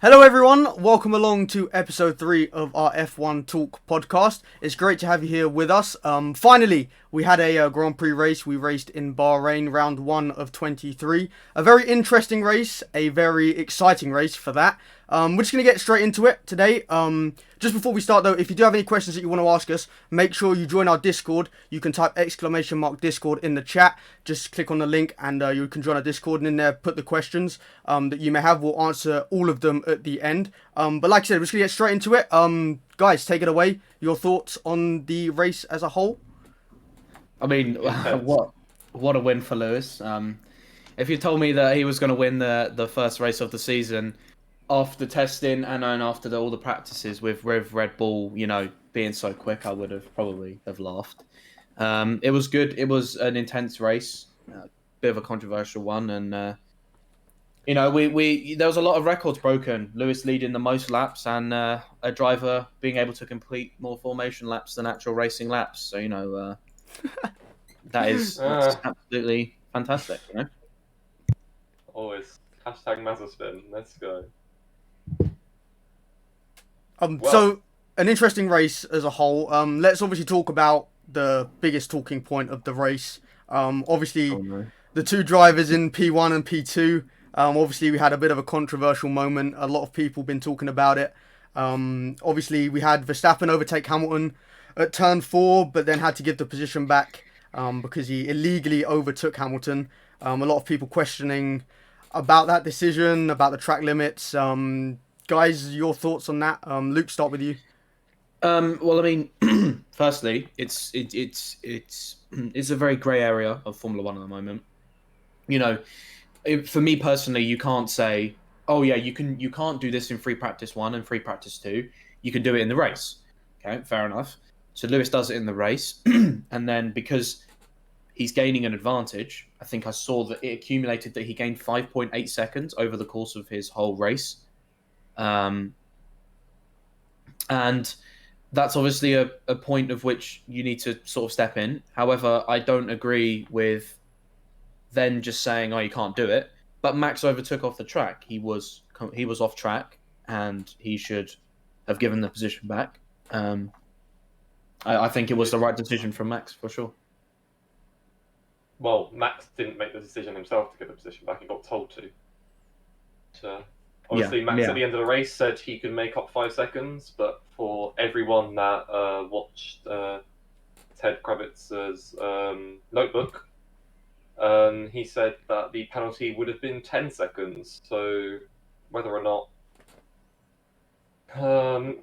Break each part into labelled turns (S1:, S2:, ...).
S1: Hello everyone, welcome along to episode 3 of our F1Talk podcast. It's great to have you here with us. Finally, we had a Grand Prix race. We raced in Bahrain, round 1 of 23. A very interesting race, a very exciting race for that. We're just going to get straight into it today. Just before we start though, if you do have any questions that you want to ask us, make sure you join our Discord. You can type !Discord in the chat. Just click on the link and you can join our Discord, and in there put the questions that you may have. We'll answer all of them at the end. But like I said, we're just going to get straight into it. Guys, take it away. Your thoughts on the race as a whole?
S2: I mean, what a win for Lewis. If you told me that he was going to win the first race of the season after testing and then after all the practices with Red Bull, being so quick, I would have probably laughed. It was good. It was an intense race, bit of a controversial one, and we there was a lot of records broken. Lewis leading the most laps, and a driver being able to complete more formation laps than actual racing laps. So that's absolutely fantastic.
S3: Always hashtag Mazepin. Let's go.
S1: So an interesting race as a whole. Let's obviously talk about the biggest talking point of the race. The two drivers in P1 and P2. Obviously, we had a bit of a controversial moment. A lot of people been talking about it. Obviously, we had Verstappen overtake Hamilton at turn 4, but then had to give the position back because he illegally overtook Hamilton. A lot of people questioning about that decision, about the track limits. Guys, your thoughts on that? Luke, start with you.
S2: Well, I mean, firstly, it's a very grey area of Formula One at the moment. For me personally, you can't say, "Oh yeah, you can't do this in free practice 1 and free practice 2. You can do it in the race." Okay, fair enough. So Lewis does it in the race, and then because he's gaining an advantage, I think I saw that it accumulated that he gained 5.8 seconds over the course of his whole race. And that's obviously a point of which you need to sort of step in. However, I don't agree with then just saying, "Oh, you can't do it." But Max overtook off the track. He was off track, and he should have given the position back. I think it was the right decision from Max for sure.
S3: Well, Max didn't make the decision himself to get the position back. He got told to. So obviously, Max at the end of the race said he could make up 5 seconds, but for everyone that watched Ted Kravitz's notebook, he said that the penalty would have been 10 seconds. So whether or not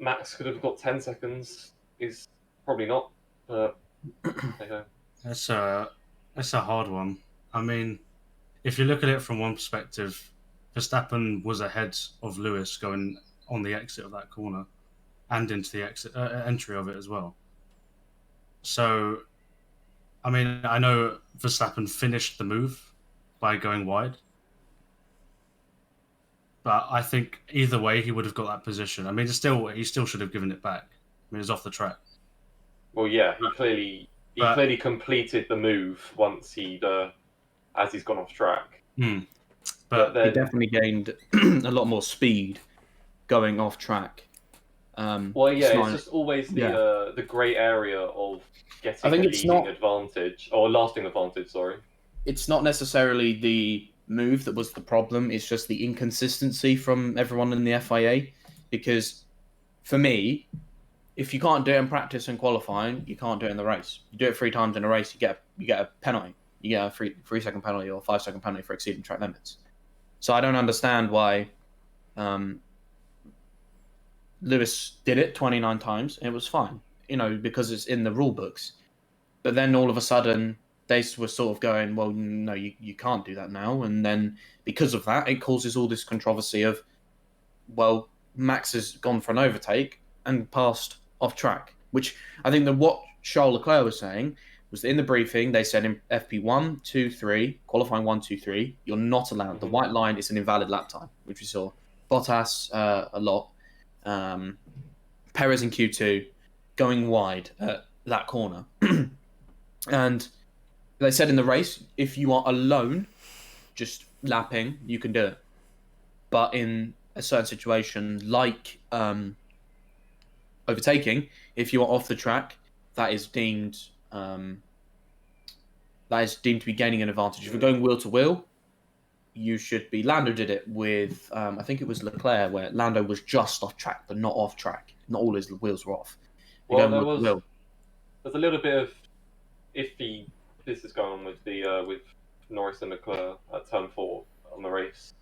S3: Max could have got 10 seconds is probably not. But
S4: That's a hard one. I mean, if you look at it from one perspective, Verstappen was ahead of Lewis going on the exit of that corner and into the entry of it as well. So, I mean, I know Verstappen finished the move by going wide, but I think either way he would have got that position. I mean, he still should have given it back. I mean, it's off the track.
S3: Well, yeah, he clearly completed the move once as he's gone off track.
S2: But he definitely gained a lot more speed going off track.
S3: It's just always the grey area of getting a leading advantage or lasting advantage. Sorry,
S2: it's not necessarily the move that was the problem. It's just the inconsistency from everyone in the FIA. Because for me, if you can't do it in practice and qualifying, you can't do it in the race. You do it 3 times in a race, you get a penalty. You get a 3-second penalty or 5-second penalty for exceeding track limits. So I don't understand why Lewis did it 29 times and it was fine, because it's in the rule books. But then all of a sudden they were sort of going, well, no, you can't do that now. And then because of that, it causes all this controversy of, well, Max has gone for an overtake and passed off track, which I think that what Charles Leclerc was saying was that in the briefing, they said in FP 1, 2, 3, qualifying 1, 2, 3, you're not allowed. The white line is an invalid lap time, which we saw. Bottas a lot. Perez in Q2 going wide at that corner. And they said in the race, if you are alone, just lapping, you can do it. But in a certain situation like overtaking, if you are off the track, that is deemed to be gaining an advantage. If you're going wheel to wheel, you should be. Lando did it with I think it was Leclerc, where Lando was just off track but not off track. Not all his wheels were off.
S3: Well, there's a little bit of iffy. This is going on with the with Norris and Leclerc at turn 4 on the race.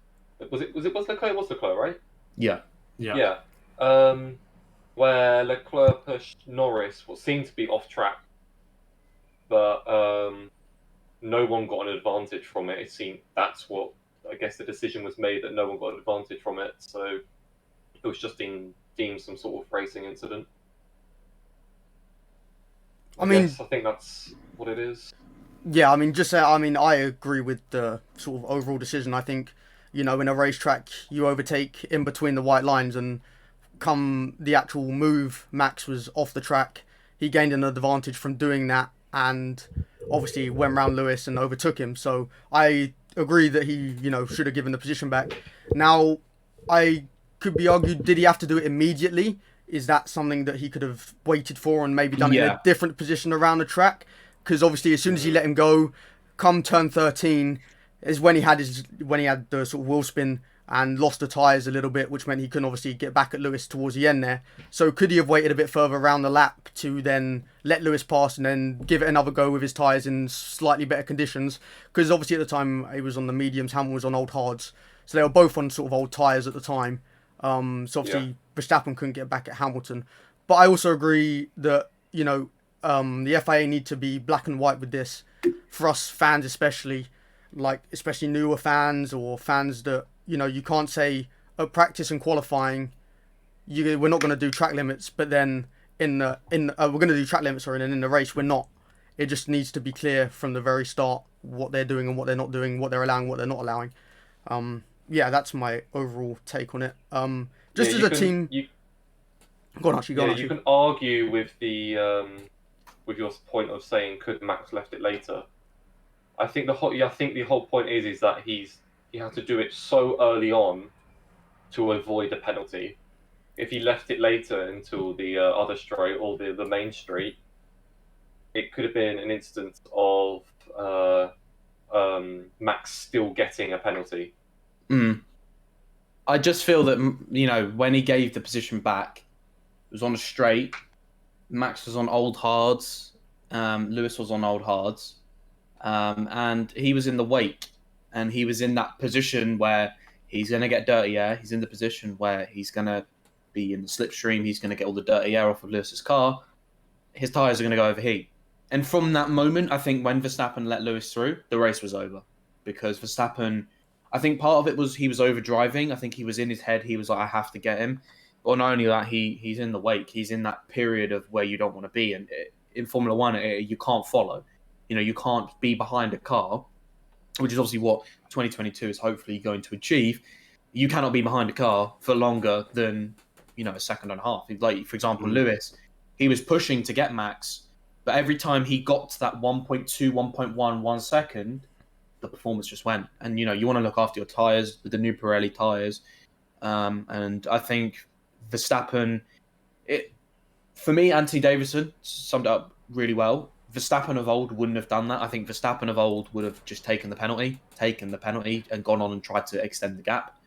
S3: Was Leclerc? It was Leclerc, right?
S2: Yeah.
S3: Where Leclerc pushed Norris, what seemed to be off track, but no one got an advantage from it. It seemed that's what I guess the decision was made, that no one got an advantage from it. So it was just deemed some sort of racing incident. I think that's what it is.
S1: Yeah, I agree with the sort of overall decision. I think, in a racetrack, you overtake in between the white lines, and come the actual move, Max was off the track. He gained an advantage from doing that, and obviously went round Lewis and overtook him. So I agree that he, should have given the position back. Now, I could be argued, did he have to do it immediately? Is that something that he could have waited for and maybe done it in a different position around the track? Because obviously, as soon as he let him go, come turn 13, is when he had the sort of wheel spin and lost the tyres a little bit, which meant he couldn't obviously get back at Lewis towards the end there. So could he have waited a bit further around the lap to then let Lewis pass and then give it another go with his tyres in slightly better conditions? Because obviously at the time he was on the mediums, Hamilton was on old hards. So they were both on sort of old tyres at the time. So obviously Verstappen couldn't get back at Hamilton. But I also agree that, the FIA need to be black and white with this. For us fans especially newer fans or fans that, you can't say at practice and qualifying, we're not going to do track limits, but then we're going to do track limits, and in the race we're not. It just needs to be clear from the very start what they're doing and what they're not doing, what they're allowing, what they're not allowing. That's my overall take on it. As a team, go on, Archie.
S3: You can argue with the with your point of saying could Max left it later. I think the whole point is that he had to do it so early on to avoid a penalty. If he left it later until the other straight or the main straight, it could have been an instance of Max still getting a penalty.
S2: I just feel that, when he gave the position back, it was on a straight. Max was on old hards. Lewis was on old hards. And he was in the wake. And he was in that position where he's going to get dirty air. He's in the position where he's going to be in the slipstream. He's going to get all the dirty air off of Lewis's car. His tyres are going to go overheat. And from that moment, I think when Verstappen let Lewis through, the race was over. Because Verstappen, I think part of it was he was overdriving. I think he was in his head. He was like, I have to get him. But not only that, he's in the wake. He's in that period of where you don't want to be. And in Formula One, you can't follow. You can't be behind a car, which is obviously what 2022 is hopefully going to achieve. You cannot be behind a car for longer than, a second and a half. Like, for example, Lewis, he was pushing to get Max, but every time he got to that 1.2, 1.1, 1 second, the performance just went. And, you want to look after your tyres with the new Pirelli tyres. And I think Verstappen, for me, Anthony Davidson summed it up really well. Verstappen of old wouldn't have done that. I think Verstappen of old would have just taken the penalty and gone on and tried to extend the gap.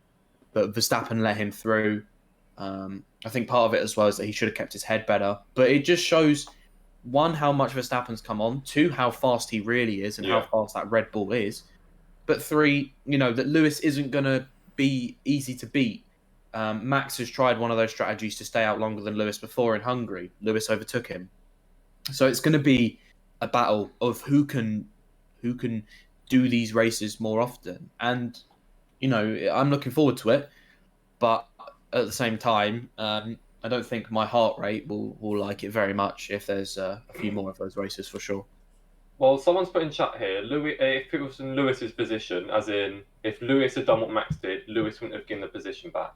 S2: But Verstappen let him through. I think part of it as well is that he should have kept his head better. But it just shows, one, how much Verstappen's come on, two, how fast he really is and how fast that Red Bull is. But three, that Lewis isn't going to be easy to beat. Max has tried one of those strategies to stay out longer than Lewis before in Hungary. Lewis overtook him. So it's going to be a battle of who can do these races more often. And, I'm looking forward to it. But at the same time, I don't think my heart rate will like it very much if there's a few more of those races for sure.
S3: Well, someone's put in chat here, if it was in Lewis's position, as in, if Lewis had done what Max did, Lewis wouldn't have given the position back.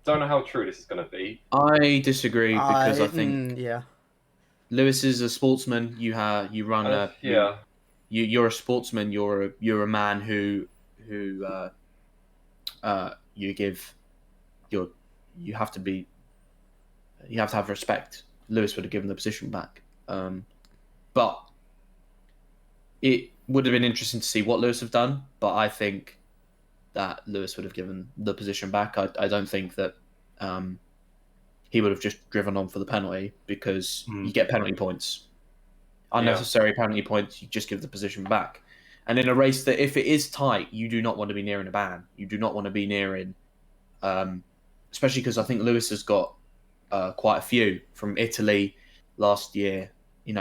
S3: Don't know how true this is going to be.
S2: I disagree because I think Lewis is a sportsman. You're a sportsman. You're a man who you give you have to have respect. Lewis would have given the position back, but it would have been interesting to see what Lewis have done. But I think that Lewis would have given the position back. I don't think that he would have just driven on for the penalty, because you get penalty points. Unnecessary penalty points, you just give the position back. And in a race that, if it is tight, you do not want to be nearing a ban. You do not want to be nearing, especially because I think Lewis has got quite a few from Italy last year.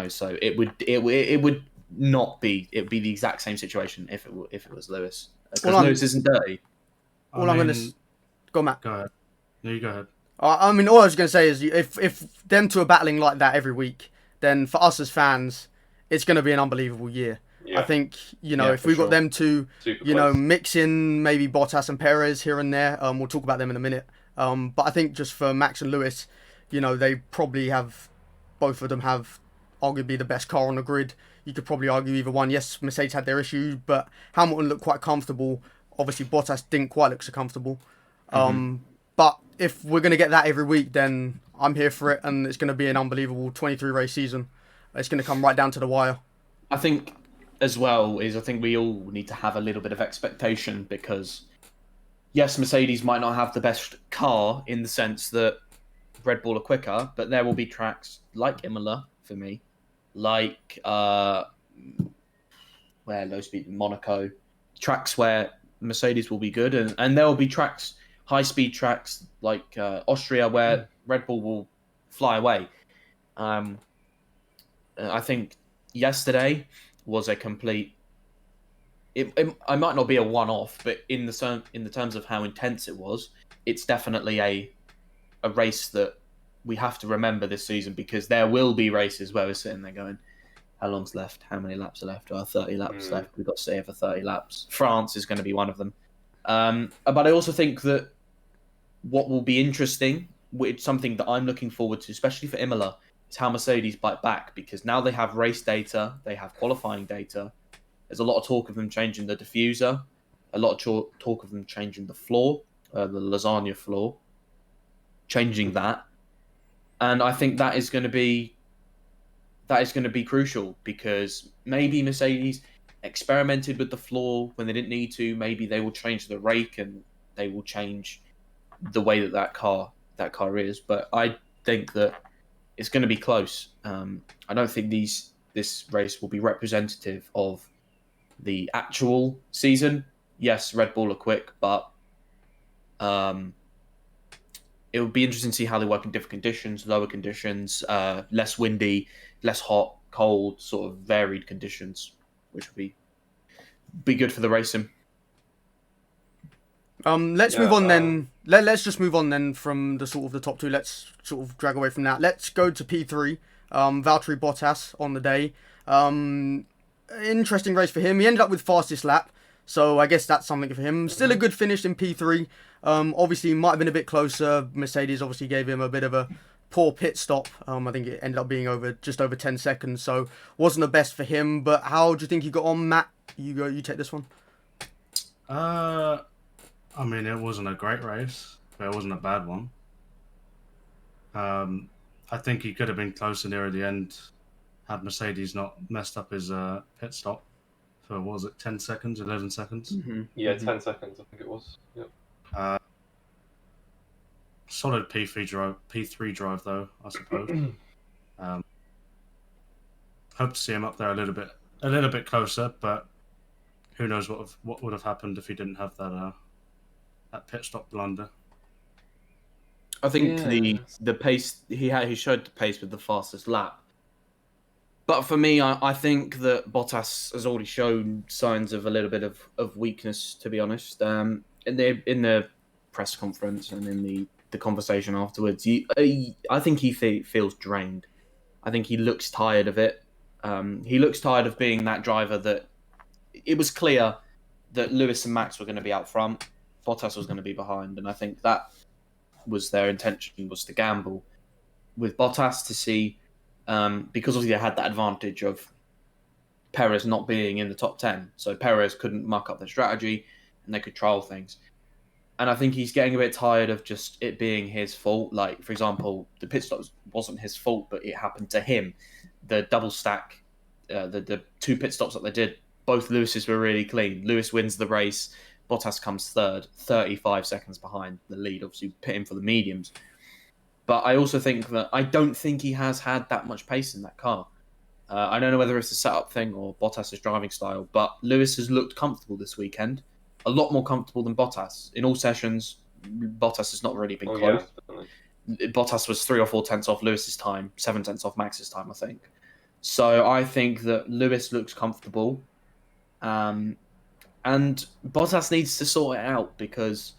S2: So it would not be. It would be the exact same situation if it was Lewis, because Lewis isn't dirty.
S1: Go on, Matt.
S4: Go ahead. No, you go ahead.
S1: I mean, all I was going to say is, if them two are battling like that every week, then for us as fans, it's going to be an unbelievable year. Yeah. I think, if we got them two, mixing maybe Bottas and Perez here and there, we'll talk about them in a minute. But I think just for Max and Lewis, they probably have, both of them have arguably the best car on the grid. You could probably argue either one. Yes, Mercedes had their issues, but Hamilton looked quite comfortable. Obviously, Bottas didn't quite look so comfortable. But if we're going to get that every week, then I'm here for it, and it's going to be an unbelievable 23-race season. It's going to come right down to the wire.
S2: I think, as well, I think we all need to have a little bit of expectation, because, yes, Mercedes might not have the best car in the sense that Red Bull are quicker, but there will be tracks like Imola, for me, like low speed Monaco, tracks where Mercedes will be good, and there will be tracks, high-speed tracks like Austria, where Red Bull will fly away. I think yesterday was a complete... It might not be a one-off, but in the terms of how intense it was, it's definitely a race that we have to remember this season, because there will be races where we're sitting there going, how long's left? How many laps are left? 30 laps left. We've got to stay here for 30 laps. France is going to be one of them. But I also think that what will be interesting, which something that I'm looking forward to, especially for Imola, is how Mercedes bite back, because now they have race data, they have qualifying data. There's a lot of talk of them changing the diffuser, a lot of talk of them changing the floor, the lasagna floor, changing that. And I think that is going to be crucial, because maybe Mercedes experimented with the floor when they didn't need to. Maybe they will change the rake, and they will change the way that car is. But I think that it's going to be close. I don't think this race will be representative of the actual season. Yes, Red Bull are quick, but it would be interesting to see how they work in different conditions, lower conditions, less windy, less hot, cold, sort of varied conditions, which would be good for the racing.
S1: Let's move on then. Let's just move on then from the sort of the top two. Let's sort of drag away from that. Let's go to P3. Valtteri Bottas on the day. Interesting race for him. He ended up with fastest lap, so I guess that's something for him. Still a good finish in P3. Obviously, might have been a bit closer. Mercedes obviously gave him a bit of a poor pit stop. I think it ended up being just over 10 seconds, so wasn't the best for him. But how do you think he got on, Matt? You take this one.
S4: I mean, it wasn't a great race, but it wasn't a bad one. I think he could have been closer near the end had Mercedes not messed up his pit stop for, what was it, 10 seconds, 11 seconds?
S3: Mm-hmm. Yeah, 10 seconds, I think it was. Yep.
S4: Solid P3 drive, though, I suppose. Hope to see him up there a little bit closer, but who knows what would have happened if he didn't have that pit stop blunder.
S2: I think the pace he showed the pace with the fastest lap. But for me, I think that Bottas has already shown signs of a little bit of weakness, to be honest. In the press conference and in the conversation afterwards, I think he feels drained. I think he looks tired of it. He looks tired of being that driver that it was clear that Lewis and Max were going to be out front, Bottas was going to be behind, and I think that was their intention, was to gamble with Bottas to see, because obviously they had that advantage of Perez not being in the top 10, so Perez couldn't muck up their strategy and they could trial things. And I think he's getting a bit tired of just it being his fault. Like, for example, the pit stop wasn't his fault, but it happened to him. The double stack, the 2 pit stops that they did, both Lewis's were really clean. Lewis wins the race. Bottas comes third, 35 seconds behind the lead. Obviously, pit him for the mediums. But I also think that I don't think he has had that much pace in that car. I don't know whether it's a setup thing or Bottas' driving style, but Lewis has looked comfortable this weekend. A lot more comfortable than Bottas. In all sessions, Bottas has not really been close. Yeah, Bottas was 3 or 4 tenths off Lewis's time, 7 tenths off Max's time, I think. So I think that Lewis looks comfortable. And Bottas needs to sort it out because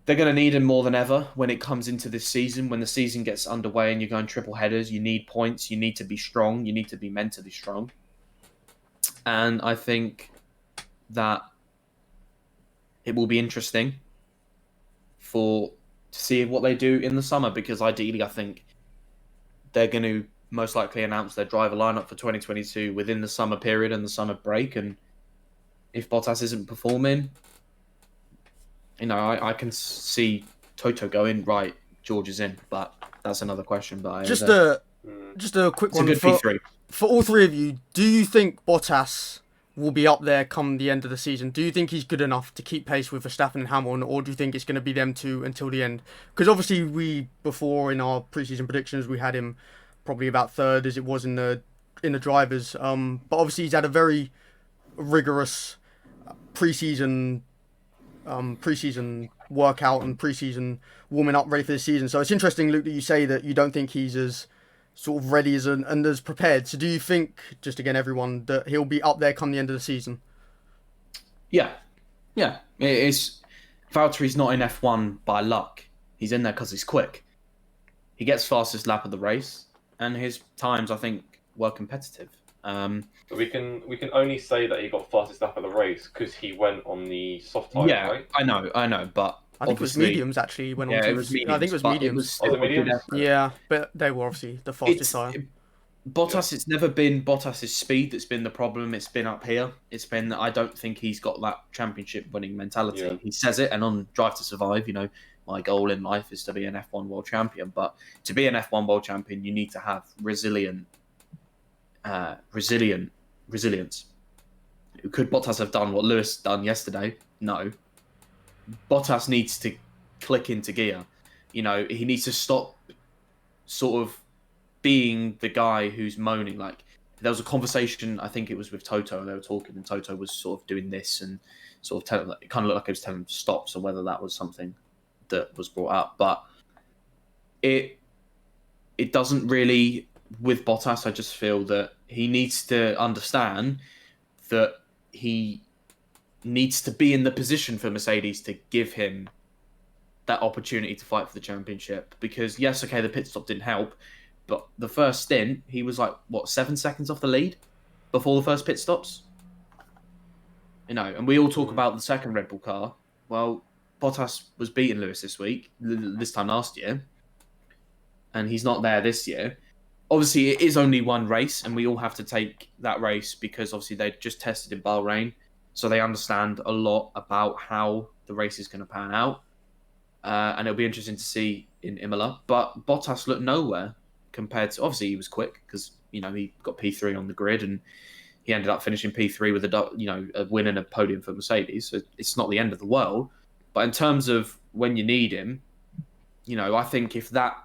S2: they're going to need him more than ever when it comes into this season. When the season gets underway and you're going triple headers, you need points, you need to be strong, you need to be mentally strong. And I think that it will be interesting to see what they do in the summer, because ideally I think they're going to most likely announce their driver lineup for 2022 within the summer period and the summer break. And if Bottas isn't performing, I can see Toto going, right, George is in, but that's another question. But
S1: just a quick one for all three of you. Do you think Bottas will be up there come the end of the season? Do you think he's good enough to keep pace with Verstappen and Hamilton, or do you think it's going to be them two until the end? Because obviously before in our preseason predictions, we had him probably about third as it was in the drivers. But obviously he's had a very rigorous preseason workout and preseason warming up ready for the season. So it's interesting, Luke, that you say that you don't think he's as sort of ready and as prepared. So do you think, just again, everyone, that he'll be up there come the end of the season?
S2: Yeah. Valtteri's not in F1 by luck. He's in there because he's quick. He gets fastest lap of the race, and his times, I think, were competitive.
S3: We can only say that he got fastest lap of the race because he went on the soft tyre, right?
S2: I know, but
S1: I think it was mediums actually. Went on to,
S2: it was mediums.
S1: I think it was mediums.
S3: Was it mediums?
S1: Yeah, but they were obviously the fastest tyre.
S2: Bottas, it's never been Bottas' speed that's been the problem. It's been up here. It's been I don't think he's got that championship winning mentality. Yeah. He says it, and on Drive to Survive, my goal in life is to be an F1 world champion. But to be an F1 world champion, you need to have resilience. Could Bottas have done what Lewis done yesterday? No. Bottas needs to click into gear. He needs to stop sort of being the guy who's moaning. Like, there was a conversation, I think it was with Toto, and they were talking, and Toto was sort of doing this and sort of telling, it kind of looked like he was telling him to stop, so whether that was something that was brought up. But it doesn't really, with Bottas, I just feel that he needs to understand that he needs to be in the position for Mercedes to give him that opportunity to fight for the championship. Because, yes, okay, the pit stop didn't help, but the first stint, he was 7 seconds off the lead before the first pit stops? And we all talk about the second Red Bull car. Well, Bottas was beating Lewis this time last year, and he's not there this year. Obviously, it is only one race, and we all have to take that race because obviously they just tested in Bahrain, so they understand a lot about how the race is going to pan out. And it'll be interesting to see in Imola. But Bottas looked nowhere compared to... Obviously, he was quick because, he got P3 on the grid, and he ended up finishing P3 with a win and a podium for Mercedes. So it's not the end of the world. But in terms of when you need him, I think if that...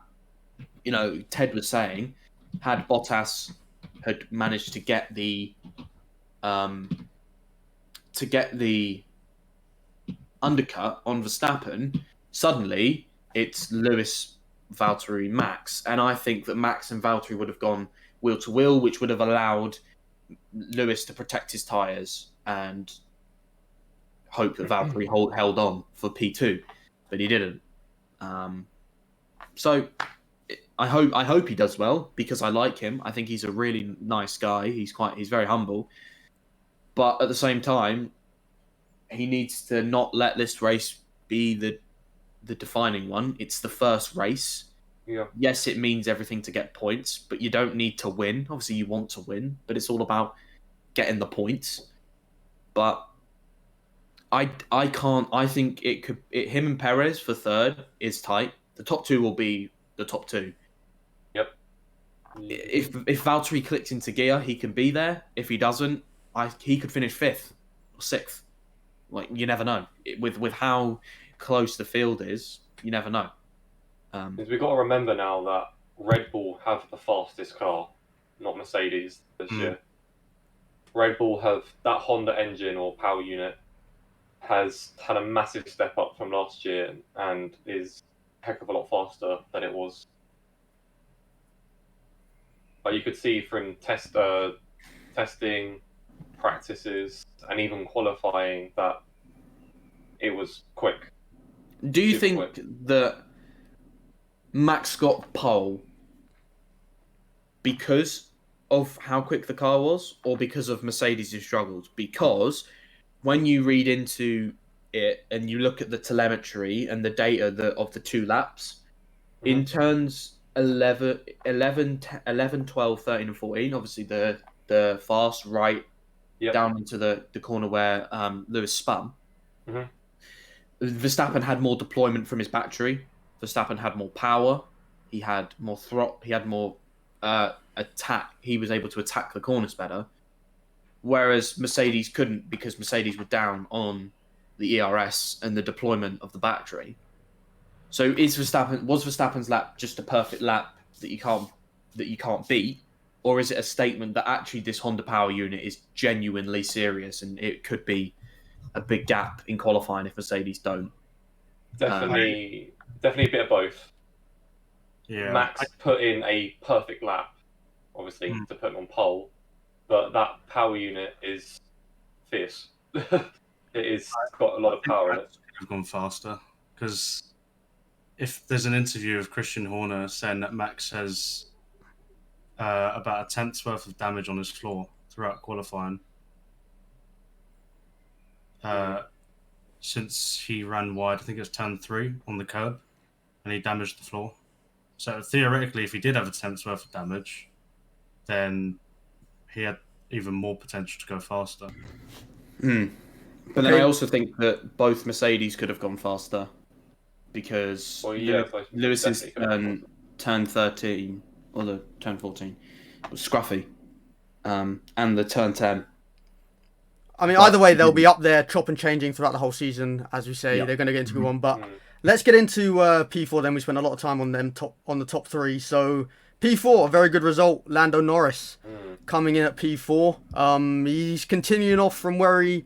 S2: Ted was saying... Had Bottas had managed to get the undercut on Verstappen, suddenly it's Lewis, Valtteri, Max, and I think that Max and Valtteri would have gone wheel to wheel, which would have allowed Lewis to protect his tyres and hope that Valtteri held on for P2, but he didn't. So. I hope he does well because I like him. I think he's a really nice guy. He's very humble. But at the same time, he needs to not let this race be the defining one. It's the first race.
S3: Yeah.
S2: Yes, it means everything to get points, but you don't need to win. Obviously, you want to win, but it's all about getting the points. But I can't. I think him and Perez for third is tight. The top two will be the top two.
S3: Yep.
S2: If Valtteri clicks into gear, he can be there. If he doesn't, he could finish 5th or 6th. Like, you never know. With how close the field is, you never know.
S3: Because we've got to remember now that Red Bull have the fastest car, not Mercedes this year. Red Bull have that Honda engine or power unit has had a massive step up from last year and is a heck of a lot faster than it was. But you could see from testing, practices, and even qualifying that it was quick.
S2: Do you think that Max got pole because of how quick the car was, or because of Mercedes' struggles? Because when you read into it and you look at the telemetry and the data of the 2 laps, in turns 11, 12, 13, and 14, obviously the fast right down into the corner where Lewis spun, Verstappen had more deployment from his battery. Verstappen had more power. He had more throttle. He had more attack. He was able to attack the corners better. Whereas Mercedes couldn't, because Mercedes were down on the ERS and the deployment of the battery. So was Verstappen's lap just a perfect lap that you can't beat, or is it a statement that actually this Honda power unit is genuinely serious and it could be a big gap in qualifying if Mercedes don't?
S3: Definitely a bit of both.
S4: Yeah.
S3: Max put in a perfect lap, obviously, to put him on pole, but that power unit is fierce. It's got a lot of power in it.
S4: Could have gone faster, because if there's an interview of Christian Horner saying that Max has about a 10th's worth of damage on his floor throughout qualifying, since he ran wide, I think it was turn 3 on the curb, and he damaged the floor. So theoretically, if he did have a 10th's worth of damage, then he had even more potential to go faster.
S2: But then I also think that both Mercedes could have gone faster, because Lewis's turn 13 or the turn 14 was scruffy, and the turn 10.
S1: I mean, either way, they'll be up there, chop and changing throughout the whole season, as we say. They're going to get into P1, but let's get into P4. Then we spent a lot of time on them on the top 3. So P4, a very good result. Lando Norris coming in at P4. He's continuing off from where he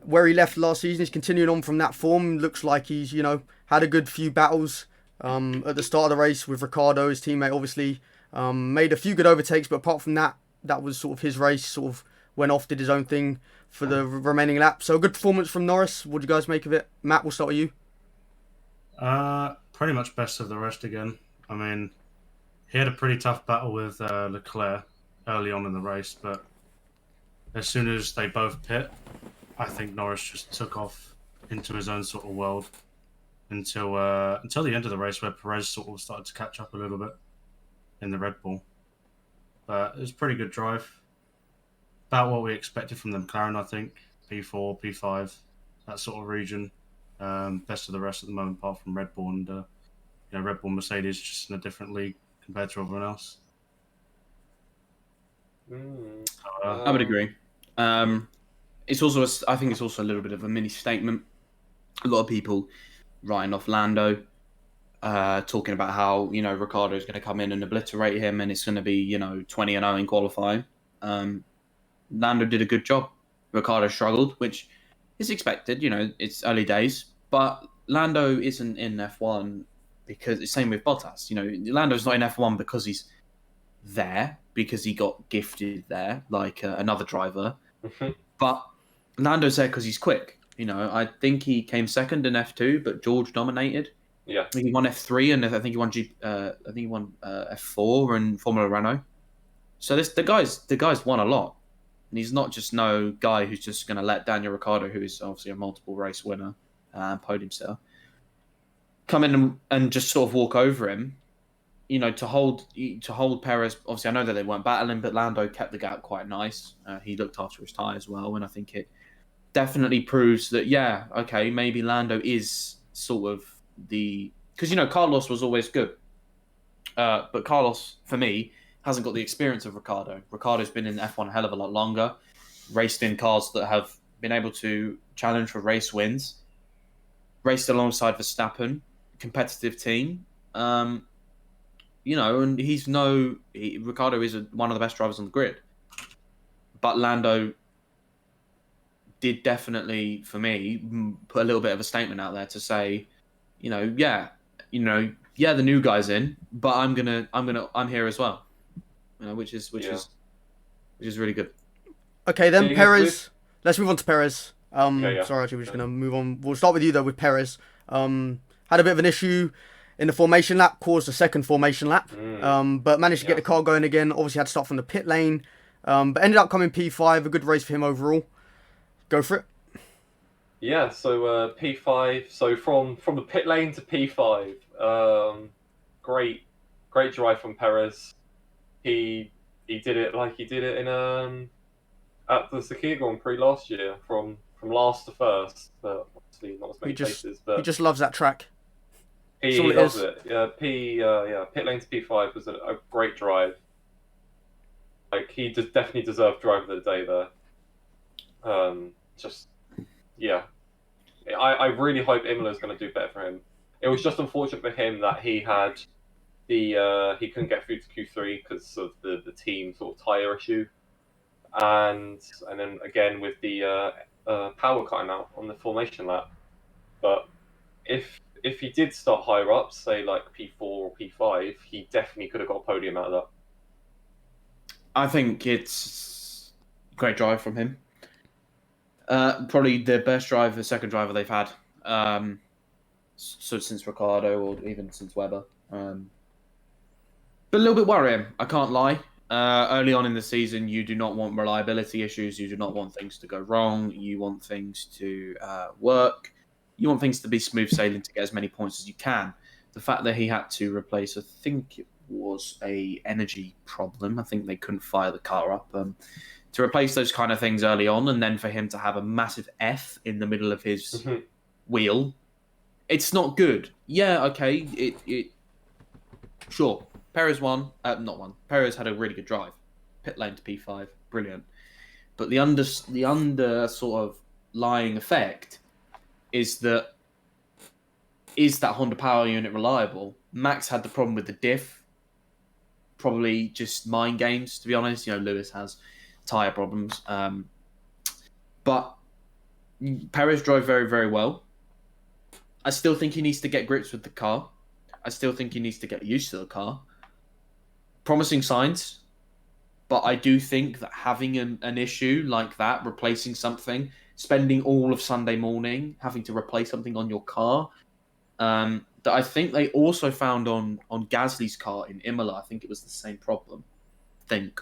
S1: left last season. He's continuing on from that form. Looks like he's had a good few battles at the start of the race with Ricciardo, his teammate. Obviously, made a few good overtakes, but apart from that, that was sort of his race. Sort of went off, did his own thing for the remaining lap. So a good performance from Norris. What do you guys make of it? Matt, we'll start with you.
S4: Pretty much best of the rest again. I mean, he had a pretty tough battle with Leclerc early on in the race, but as soon as they both pit, I think Norris just took off into his own sort of world until the end of the race, where Perez sort of started to catch up a little bit in the Red Bull. But it was a pretty good drive. About what we expected from the McLaren, I think. P4, P5, that sort of region. Best of the rest at the moment, apart from Red Bull, and Red Bull, Mercedes, just in a different league compared to everyone else.
S2: I would agree. It's also, I think it's also a little bit of a mini statement. A lot of people writing off Lando, talking about how Ricciardo is going to come in and obliterate him, and it's going to be 20-0 in qualifying. Lando did a good job. Ricciardo struggled, which is expected. It's early days, but Lando isn't in F1 because it's same with Bottas. Lando's not in F1 because he's there, because he got gifted there like another driver. But Lando's there because he's quick. I think he came second in F2, but George dominated.
S3: Yeah,
S2: He won F3, and I think he won F4 in Formula Renault. So the guy's won a lot. And he's not just no guy who's just going to let Daniel Ricciardo, who is obviously a multiple race winner, podium still, come in and just sort of walk over him. To hold Perez. Obviously, I know that they weren't battling, but Lando kept the gap quite nice. He looked after his tyres well, and I think definitely proves that, yeah, okay, maybe Lando is sort of because Carlos was always good, but Carlos for me hasn't got the experience of Ricardo. Ricardo's been in F1 a hell of a lot longer, raced in cars that have been able to challenge for race wins, raced alongside Verstappen, competitive team. And Ricardo is one of the best drivers on the grid, but Lando did definitely, for me, put a little bit of a statement out there to say, yeah, the new guy's in, but I'm here as well, which is really good.
S1: Okay, then
S3: Yeah,
S1: Perez. Let's move on to Perez.
S3: Okay, yeah.
S1: Sorry, actually, we're just gonna move on. We'll start with you though with Perez. Had a bit of an issue in the formation lap, caused a second formation lap. But managed to get the car going again. Obviously had to start from the pit lane. But ended up coming P5. A good race for him overall. Go for it.
S3: Yeah, so P5. So from the pit lane to P5. Great drive from Perez. He did it like he did it in at the Sakir Grand Prix last year, from last to first, but obviously not as many places. But
S1: he just loves that track.
S3: he loves it. Yeah, pit lane to P5 was a great drive. Like, he just definitely deserved driver of the day there. I really hope Imola is going to do better for him. It was just unfortunate for him that he had he couldn't get through to Q3 because of the team sort of tyre issue, and then again with the power cutting out on the formation lap. But if he did start higher up, say like P4 or P5, he definitely could have got a podium out of that.
S2: I think it's a great drive from him. Probably the best second driver they've had. So since Ricardo or even since Webber. But a little bit worrying, I can't lie. Early on in the season, you do not want reliability issues. You do not want things to go wrong. You want things to work. You want things to be smooth sailing to get as many points as you can. The fact that he had to replace, I think it was a energy problem. I think they couldn't fire the car up. To replace those kind of things early on, and then for him to have a massive F in the middle of his wheel, it's not good. Yeah, okay, sure. Perez won. Not won. Perez had a really good drive. Pit lane to P5, brilliant. But the under sort of lying effect is that Honda power unit reliable? Max had the problem with the diff. Probably just mind games, to be honest. Lewis has tyre problems. But Perez drove very, very well. I still think he needs to get grips with the car. I still think he needs to get used to the car. Promising signs, but I do think that having an issue like that, replacing something, spending all of Sunday morning having to replace something on your car, that I think they also found on Gasly's car in Imola. I think it was the same problem.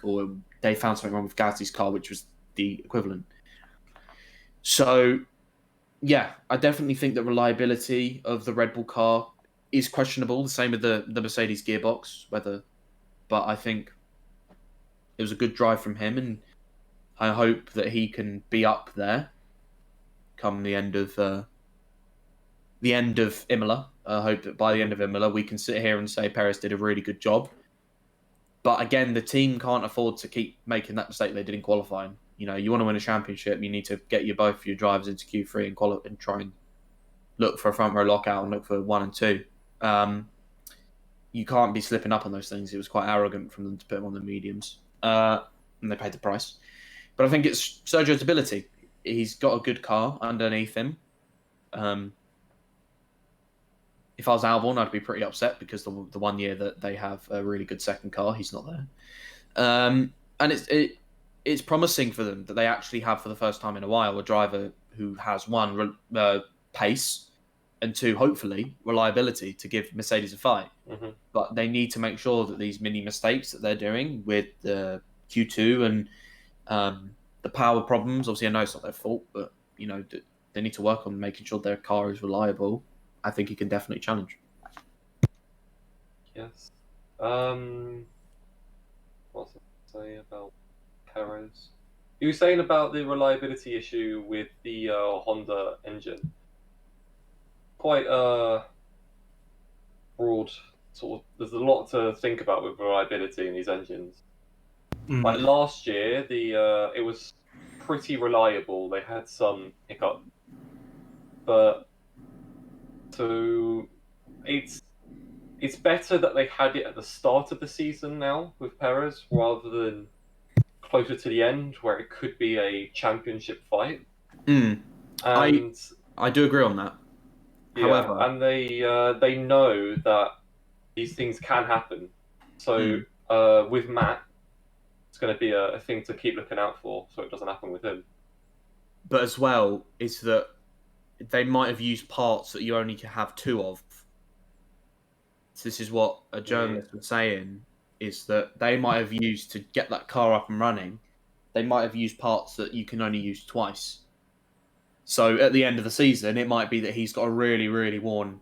S2: Or they found something wrong with Gasly's car, which was the equivalent. So, yeah, I definitely think the reliability of the Red Bull car is questionable. The same with the Mercedes gearbox, but I think it was a good drive from him, and I hope that he can be up there come the end of Imola. I hope that by the end of Imola we can sit here and say Perez did a really good job. But again, the team can't afford to keep making that mistake they did in qualifying. You want to win a championship, you need to get both your drivers into Q3 and try and look for a front row lockout and look for 1 and 2. You can't be slipping up on those things. It was quite arrogant from them to put him on the mediums. And they paid the price. But I think it's Sergio's ability. He's got a good car underneath him. If I was Albon, I'd be pretty upset because the 1 year that they have a really good second car, he's not there. And it's promising for them that they actually have, for the first time in a while, a driver who has one, pace, and two, hopefully, reliability to give Mercedes a fight. But they need to make sure that these mini mistakes that they're doing with the Q2 and the power problems, obviously I know it's not their fault, but they need to work on making sure their car is reliable. I think he can definitely challenge.
S3: Yes. What was I say about Perez? You were saying about the reliability issue with the Honda engine. Quite broad sort of. There's a lot to think about with reliability in these engines. Like last year, it was pretty reliable. They had some hiccup, but so it's better that they had it at the start of the season now with Perez rather than closer to the end where it could be a championship fight.
S2: And I do agree on that.
S3: Yeah, however, and they know that these things can happen. So with Matt, it's going to be a thing to keep looking out for, so it doesn't happen with him.
S2: But as well, is that they might have used parts that you only can have 2 of. So this is what a journalist was saying, is that they might have used to get that car up and running. They might have used parts that you can only use twice. So at the end of the season, it might be that he's got a really, really worn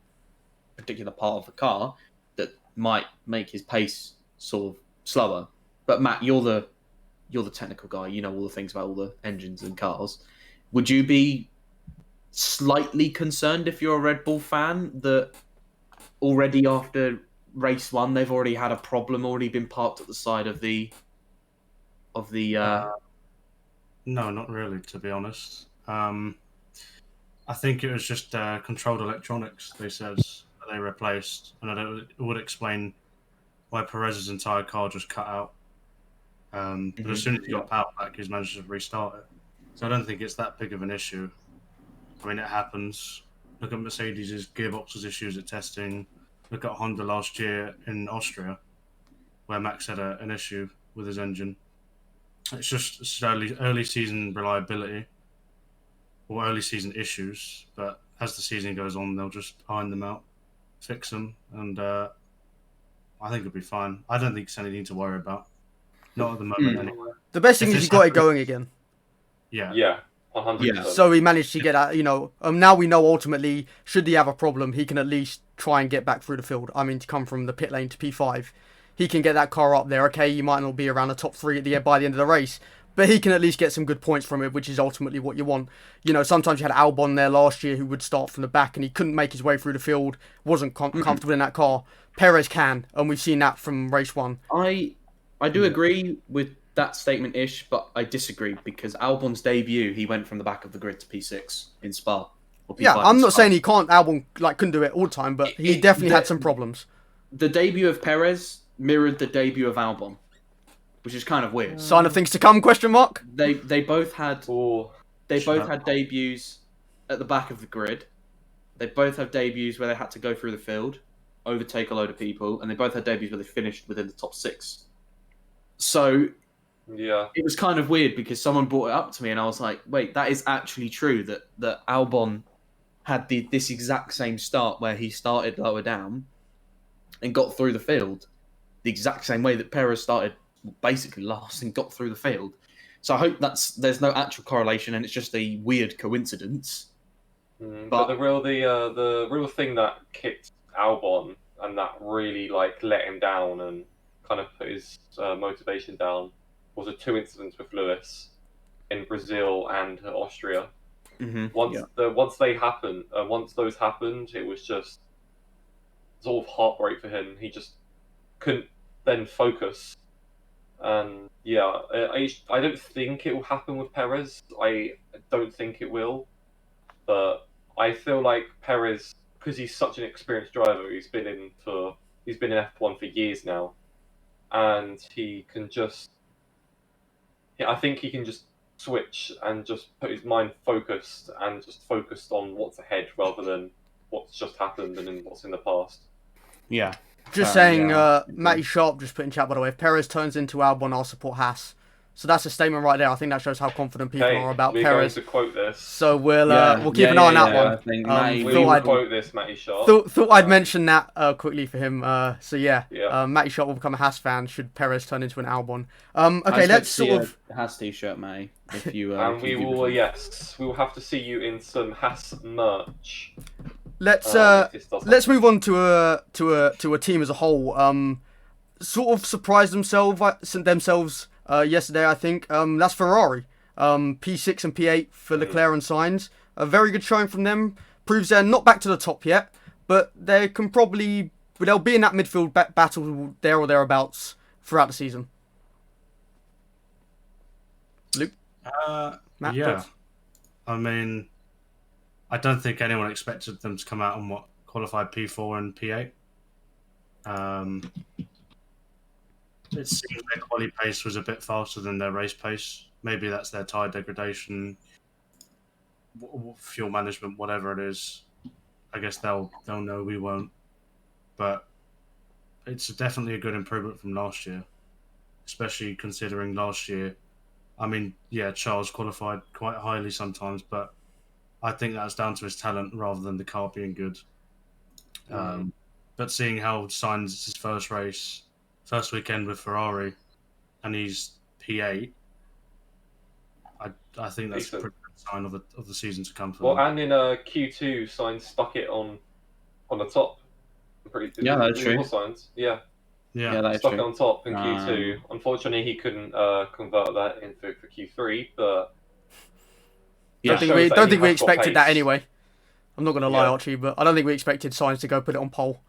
S2: particular part of the car that might make his pace sort of slower. But Matt, you're the technical guy. You know all the things about all the engines and cars. Would you be slightly concerned if you're a Red Bull fan that already after race 1 they've already had a problem, already been parked at the side of the
S4: No, not really, to be honest. I think it was just controlled electronics, they said, that they replaced. And it would explain why Perez's entire car just cut out. But as soon as he got power back, he's managed to restart it. So I don't think it's that big of an issue. I mean, it happens. Look at Mercedes' gearbox's issues at testing. Look at Honda last year in Austria, where Max had an issue with his engine. It's just early season reliability or early season issues, but as the season goes on, they'll just iron them out, fix them, and I think it'll be fine. I don't think it's anything to worry about. Not at the moment, anyway.
S1: The best thing is he got it going again.
S4: Yeah.
S3: Yeah. 100%.
S1: Yeah. So he managed to get out, now we know ultimately, should he have a problem, he can at least try and get back through the field. I mean, to come from the pit lane to P5, he can get that car up there. Okay, he might not be around the top 3 by the end of the race, but he can at least get some good points from it, which is ultimately what you want. Sometimes you had Albon there last year who would start from the back and he couldn't make his way through the field, wasn't comfortable in that car. Perez can, and we've seen that from race 1.
S2: I do agree with that statement-ish, but I disagree because Albon's debut, he went from the back of the grid to P6 in Spa.
S1: Yeah, I'm not saying he can't. Albon couldn't do it all the time, but he definitely had some problems.
S2: The debut of Perez mirrored the debut of Albon, which is kind of weird.
S1: Sign of things to come? Question mark.
S2: They both had had debuts at the back of the grid. They both have debuts where they had to go through the field, overtake a load of people, and they both had debuts where they finished within the top 6. So
S3: yeah,
S2: it was kind of weird because someone brought it up to me and I was like, wait, that is actually true that Albon had this exact same start where he started lower down and got through the field the exact same way that Perez started basically last and got through the field. So I hope there's no actual correlation and it's just a weird coincidence.
S3: But the real thing that kicked Albon and that really let him down and kind of put his motivation down was the 2 incidents with Lewis in Brazil and Austria. Once those happened, it was just sort of heartbreak for him. He just couldn't then focus. And yeah, I don't think it will happen with Perez. I don't think it will. But I feel like Perez, because he's such an experienced driver, he's been in F1 for years now, and I think he can just switch and just put his mind focused and just focused on what's ahead rather than what's just happened and what's in the past.
S2: Yeah.
S1: Just saying, Matty Sharp just put in chat, by the way, if Perez turns into Albon, I'll support Haas. So that's a statement right there. I think that shows how confident people are about Perez.
S3: We're going to quote this.
S1: So we'll keep an eye on that one.
S3: We will quote this, Matty Sharp.
S1: Thought I'd mention that quickly for him. Matty Sharp will become a Haas fan should Perez turn into an Albon. Okay, let's sort of
S2: Haas t-shirt, Matty. If you
S3: and we will we will have to see you in some Haas merch.
S1: Let's move on to a team as a whole. Sort of surprised themselves yesterday, I think. That's Ferrari. P6 and P8 for Leclerc and Sainz. A very good showing from them. Proves they're not back to the top yet, but they'll be in that midfield battle there or thereabouts throughout the season. Luke?
S4: Matt, yeah. I mean, I don't think anyone expected them to come out on qualified P4 and P8. It seemed their quali pace was a bit faster than their race pace. Maybe that's their tyre degradation, fuel management, whatever it is. I guess they'll know, we won't. But it's definitely a good improvement from last year, especially considering last year. I mean, yeah, Charles qualified quite highly sometimes, but I think that's down to his talent rather than the car being good. But seeing how Sainz is his first weekend with Ferrari, and he's P8, I think that's a pretty good sign of the season to come for them.
S3: And in Q2, Sainz stuck it on the top.
S2: That's true.
S3: Sainz. Yeah,
S2: that's
S3: stuck
S2: true.
S3: it on top in Q2. Unfortunately, he couldn't convert that for Q3, but
S1: don't think we expected that anyway. I'm not going to lie, Archie, but I don't think we expected Sainz to go put it on pole.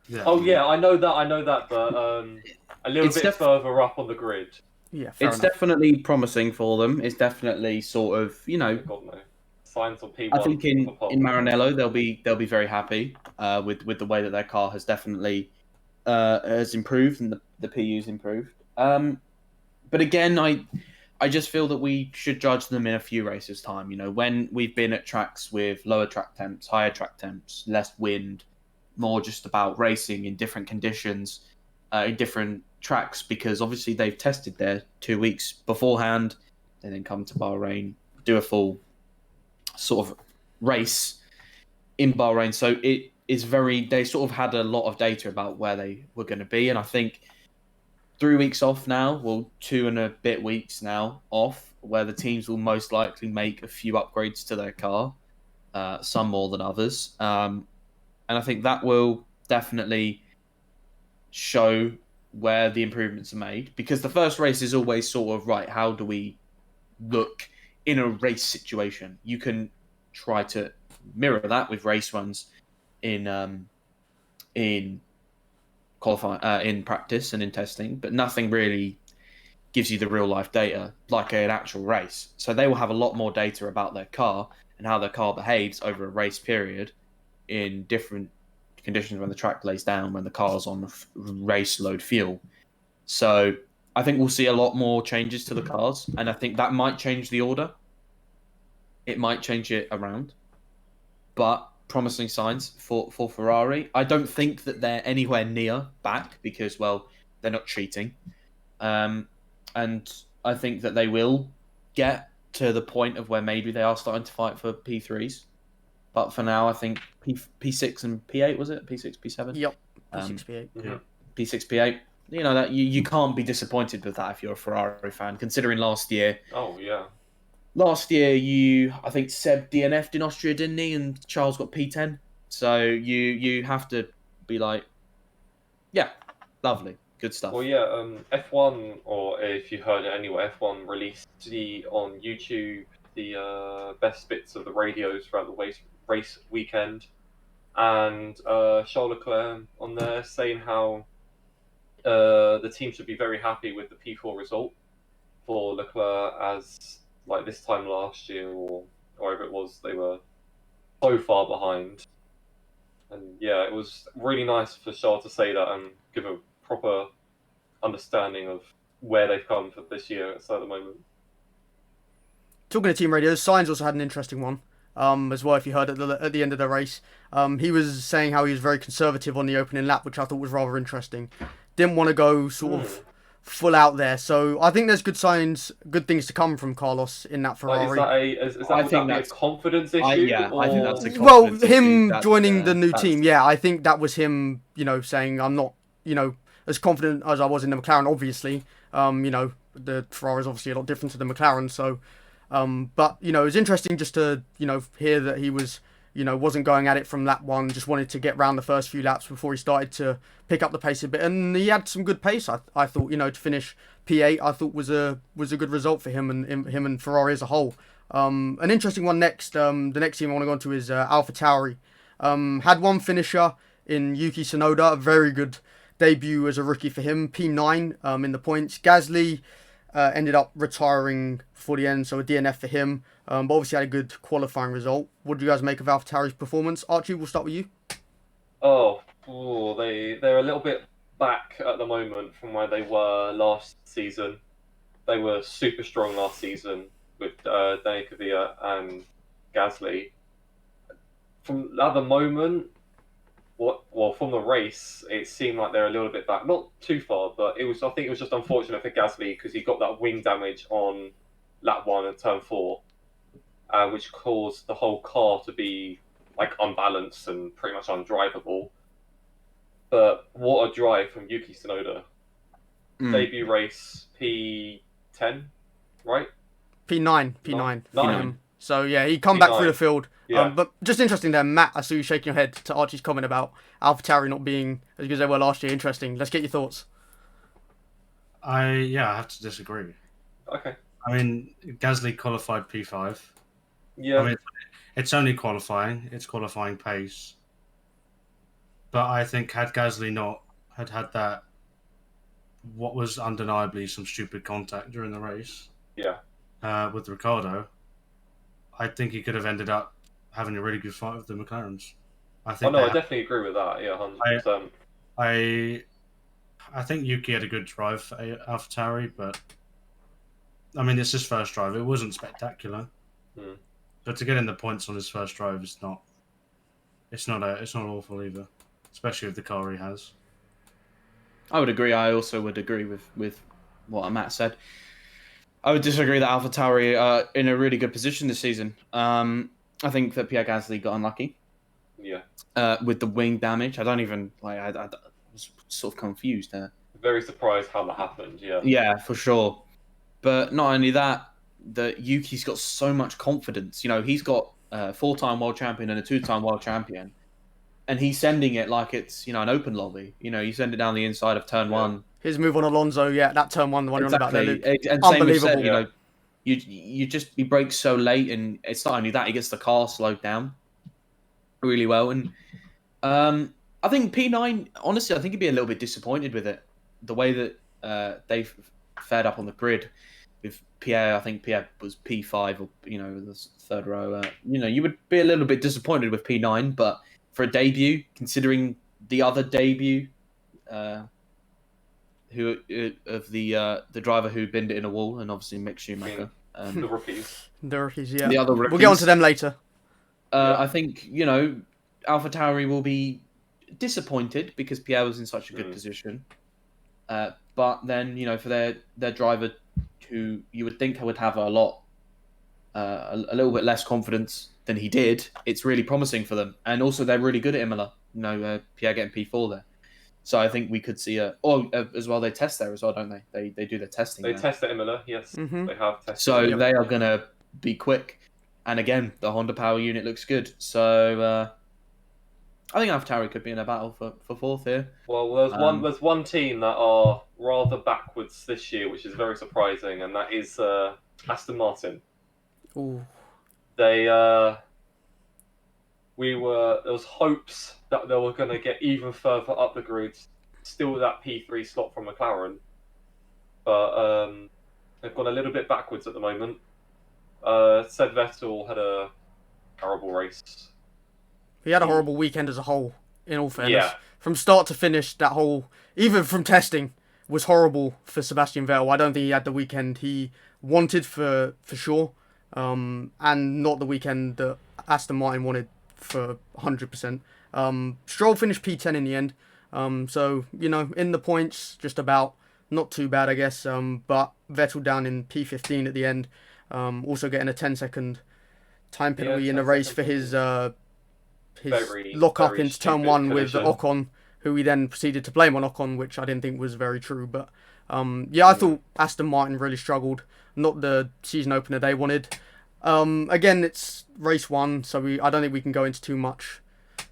S3: Yeah. Oh yeah, I know that, but a little bit further up on the grid.
S1: Yeah,
S2: it's definitely promising for them. It's definitely sort of,
S3: God, no. Signs on P1.
S2: I think in Maranello they'll be very happy with the way that their car has definitely has improved and the PU's improved. But again, I just feel that we should judge them in a few races' time. When we've been at tracks with lower track temps, higher track temps, less wind, more just about racing in different conditions, in different tracks, because obviously they've tested there 2 weeks beforehand. They then come to Bahrain, do a full sort of race in Bahrain. So they sort of had a lot of data about where they were going to be. And I think 3 weeks off now, 2 and a bit weeks now off, where the teams will most likely make a few upgrades to their car, some more than others. And I think that will definitely show where the improvements are made, because the first race is always sort of, right, how do we look in a race situation? You can try to mirror that with race runs in qualifying, in practice and in testing, but nothing really gives you the real life data like an actual race. So they will have a lot more data about their car and how their car behaves over a race period in different conditions, when the track lays down, when the car's on race load fuel. So I think we'll see a lot more changes to the cars, and I think that might change the order. It might change it around, but promising signs for Ferrari. I don't think that they're anywhere near back because, well, they're not cheating. And I think that they will get to the point of where maybe they are starting to fight for P3s. But for now, I think P6 and P8, was it? P6, P7?
S1: Yep, P6, P8.
S2: Yeah. P6, P8. That you can't be disappointed with that if you're a Ferrari fan, considering last year.
S3: Oh, yeah.
S2: Last year, I think Seb DNF'd in Austria, didn't he? And Charles got P10. So you have to be like, yeah, lovely, good stuff.
S3: Well, yeah, F1, or if you heard it anyway, F1 released on YouTube the best bits of the radios throughout the race weekend, and Charles Leclerc on there saying how the team should be very happy with the P4 result for Leclerc, as like this time last year or whatever it was, they were so far behind. And yeah, it was really nice for Charles to say that and give a proper understanding of where they've come for this year at the moment.
S1: Talking to team radios, Sainz also had an interesting one as well, if you heard at the end of the race. He was saying how he was very conservative on the opening lap, which I thought was rather interesting. Didn't want to go sort of full out there. So I think there's good things to come from Carlos in that Ferrari.
S3: Is that a confidence issue?
S2: I think that's a confidence
S1: well,
S2: issue.
S1: him joining the new team, yeah, I think that was him, saying I'm not, as confident as I was in the McLaren, obviously. The Ferrari is obviously a lot different to the McLaren, so... but, it was interesting just to, hear that he was wasn't going at it from lap 1, just wanted to get round the first few laps before he started to pick up the pace a bit. And he had some good pace. I thought, to finish P8, I thought was a good result for him and Ferrari as a whole. An interesting one next. The next team I want to go on to is AlphaTauri. Had one finisher in Yuki Tsunoda, a very good debut as a rookie for him, P9 in the points. Gasly ended up retiring before the end, so a DNF for him. But obviously had a good qualifying result. What do you guys make of AlphaTauri's performance? Archie, we'll start with you.
S3: They're a little bit back at the moment from where they were last season. They were super strong last season with Dani Kvyat and Gasly. From at the moment, from the race, it seemed like they're a little bit back. Not too far, but I think it was just unfortunate for Gasly because he got that wing damage on lap 1 and turn 4, which caused the whole car to be unbalanced and pretty much undrivable. But what a drive from Yuki Tsunoda. Debut race P10, right?
S1: P9.
S3: Nine.
S1: So yeah, he come back
S3: P9.
S1: through the field.
S3: Yeah.
S1: But just interesting there, Matt, I saw you shaking your head to Archie's comment about AlphaTauri not being as good as they were last year. Interesting. Let's get your thoughts.
S4: I have to disagree.
S3: Okay.
S4: I mean, Gasly qualified P5.
S3: Yeah.
S4: I mean, it's only qualifying. It's qualifying pace. But I think had Gasly not had that, what was undeniably some stupid contact during the race.
S3: Yeah.
S4: With Ricciardo, I think he could have ended up having a really good fight with the McLarens. I
S3: definitely agree with that. Yeah, 100%.
S4: I think Yuki had a good drive for AlphaTauri, but I mean, it's his first drive. It wasn't spectacular, but to get in the points on his first drive is not. It's not awful either, especially with the car he has.
S2: I would agree. I also would agree with what Matt said. I would disagree that AlphaTauri are in a really good position this season. I think that Pierre Gasly got unlucky.
S3: Yeah.
S2: With the wing damage. I was sort of confused there.
S3: Very surprised how that happened, yeah.
S2: Yeah, for sure. But not only that, Yuki's got so much confidence. He's got a 4-time world champion and a 2-time world champion. And he's sending it like it's, an open lobby. You send it down the inside of turn 1.
S1: His move on Alonso, that turn 1, the one
S2: exactly.
S1: You're on about there, Luke.
S2: And
S1: unbelievable.
S2: Same with he brakes so late, and it's not only that, he gets the car slowed down really well. And I think P9, honestly, I think he'd be a little bit disappointed with it. The way that they fared up on the grid with Pierre. I think Pierre was P5 or, the third row. You would be a little bit disappointed with P9, but for a debut, considering the other debut, the driver who binned it in a wall, and obviously Mick Schumacher.
S3: The rookies.
S1: Yeah.
S2: The other rookies.
S1: We'll get on to them later.
S2: I think, AlphaTauri will be disappointed because Pierre was in such a good position. But then, for their driver who you would think would have a little bit less confidence than he did, it's really promising for them. And also they're really good at Imola. Pierre getting P4 there. So I think we could see as well. They test there as well, don't they? They do their testing.
S3: They test at Imola, yes.
S1: Mm-hmm.
S3: They have tested.
S2: So they are going to be quick. And again, the Honda power unit looks good. So I think AlphaTauri could be in a battle for fourth here.
S3: Well, there's one team that are rather backwards this year, which is very surprising, and that is Aston Martin.
S1: Ooh.
S3: There was hopes that they were going to get even further up the grid, still that P3 slot from McLaren, but they've gone a little bit backwards at the moment. Said Vettel had a horrible race.
S1: He had a horrible weekend as a whole, in all fairness.
S3: Yeah.
S1: From start to finish, that whole, even from testing, was horrible for Sebastian Vettel. I don't think he had the weekend he wanted for sure, and not the weekend that Aston Martin wanted for 100%. Stroll finished P10 in the end, so, in the points, just about, not too bad, I guess, but Vettel down in P15 at the end, also getting a 10-second time penalty in the race for his lock-up into turn 1 with Ocon, who he then proceeded to blame on Ocon, which I didn't think was very true. But I thought Aston Martin really struggled. Not the season opener they wanted. Again, it's race one, so I don't think we can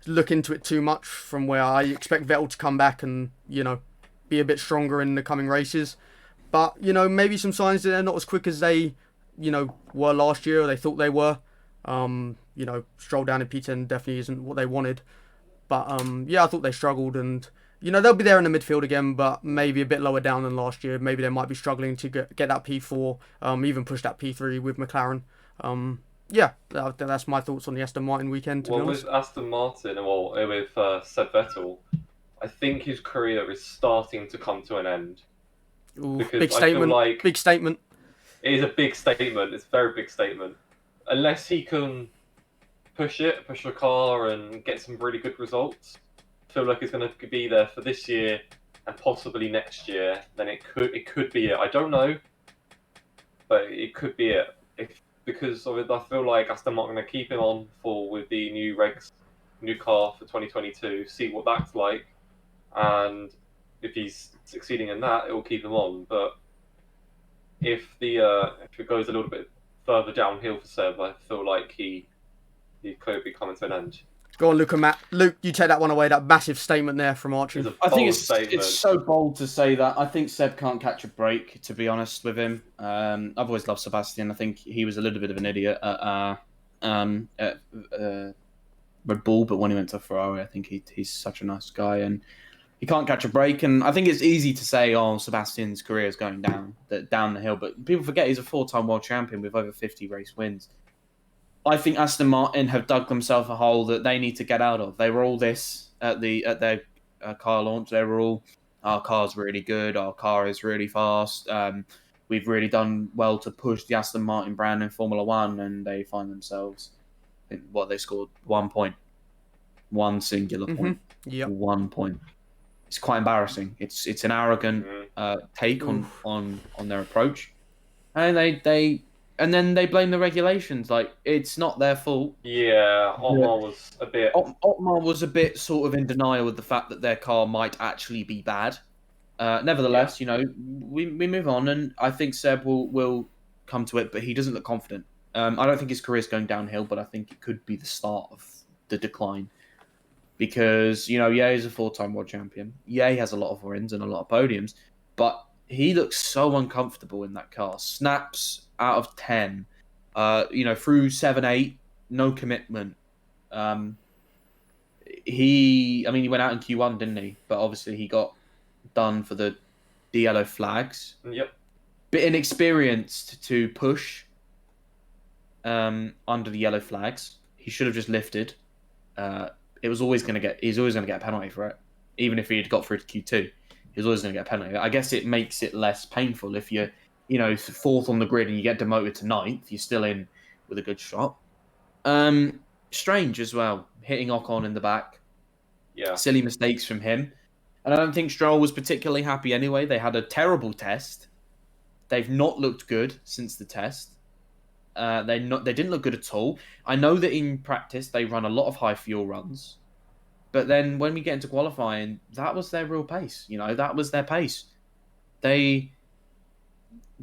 S1: look into it too much. From where I expect Vettel to come back and be a bit stronger in the coming races, but maybe some signs that they're not as quick as they were last year or they thought they were. Stroll down in P10 definitely isn't what they wanted, but yeah, I thought they struggled, and they'll be there in the midfield again, but maybe a bit lower down than last year. Maybe they might be struggling to get that P4, even push that P3 with McLaren. Yeah, that's my thoughts on the Aston Martin weekend, to be honest.
S3: With Aston Martin, with Seb Vettel, I think his career is starting to come to an end.
S1: Ooh, big statement. Big statement.
S3: It is a big statement. It's a very big statement. Unless he can push the car and get some really good results, I feel like it's going to be there for this year and possibly next year. Then it could be it. I don't know, but it could be it. Because of it, I feel like Aston Martin are going to keep him on with the new car for 2022. See what that's like, and if he's succeeding in that, it will keep him on. But if it goes a little bit further downhill for Seb, I feel like he could be coming to an end.
S1: Go on, Luke and Matt. Luke, you take that one away. That massive statement there from Archie.
S2: I think it's so bold to say that. I think Seb can't catch a break, to be honest with him. I've always loved Sebastian. I think he was a little bit of an idiot at Red Bull, but when he went to Ferrari, I think he's such a nice guy and he can't catch a break. And I think it's easy to say, oh, Sebastian's career is going down the hill, but people forget he's a 4-time world champion with over 50 race wins. I think Aston Martin have dug themselves a hole that they need to get out of. They were all this at their car launch. They were all, our car's really good, our car is really fast. We've really done well to push the Aston Martin brand in Formula One, and they find themselves, they scored 1 point, one singular point, 1 point. It's quite embarrassing. It's an arrogant take on their approach, and and then they blame the regulations. Like, it's not their fault.
S3: Yeah, Otmar
S2: was a bit sort of in denial with the fact that their car might actually be bad. Nevertheless, we move on, and I think Seb will come to it, but he doesn't look confident. I don't think his career's going downhill, but I think it could be the start of the decline. Because, he's a 4-time world champion. Yeah, he has a lot of wins and a lot of podiums, but he looks so uncomfortable in that car. Snaps out of 10. Through 7, 8, no commitment. He went out in Q1, didn't he? But obviously he got done for the yellow flags.
S3: Yep.
S2: Bit inexperienced to push under the yellow flags. He should have just lifted. He's always going to get a penalty for it. Even if he had got through to Q2, he's always going to get a penalty. I guess it makes it less painful if you're, 4th on the grid and you get demoted to 9th, you're still in with a good shot. Strange as well, hitting Ocon in the back.
S3: Yeah.
S2: Silly mistakes from him. And I don't think Stroll was particularly happy anyway. They had a terrible test. They've not looked good since the test. They didn't look good at all. I know that in practice they run a lot of high fuel runs, but then when we get into qualifying, that was their real pace. That was their pace. They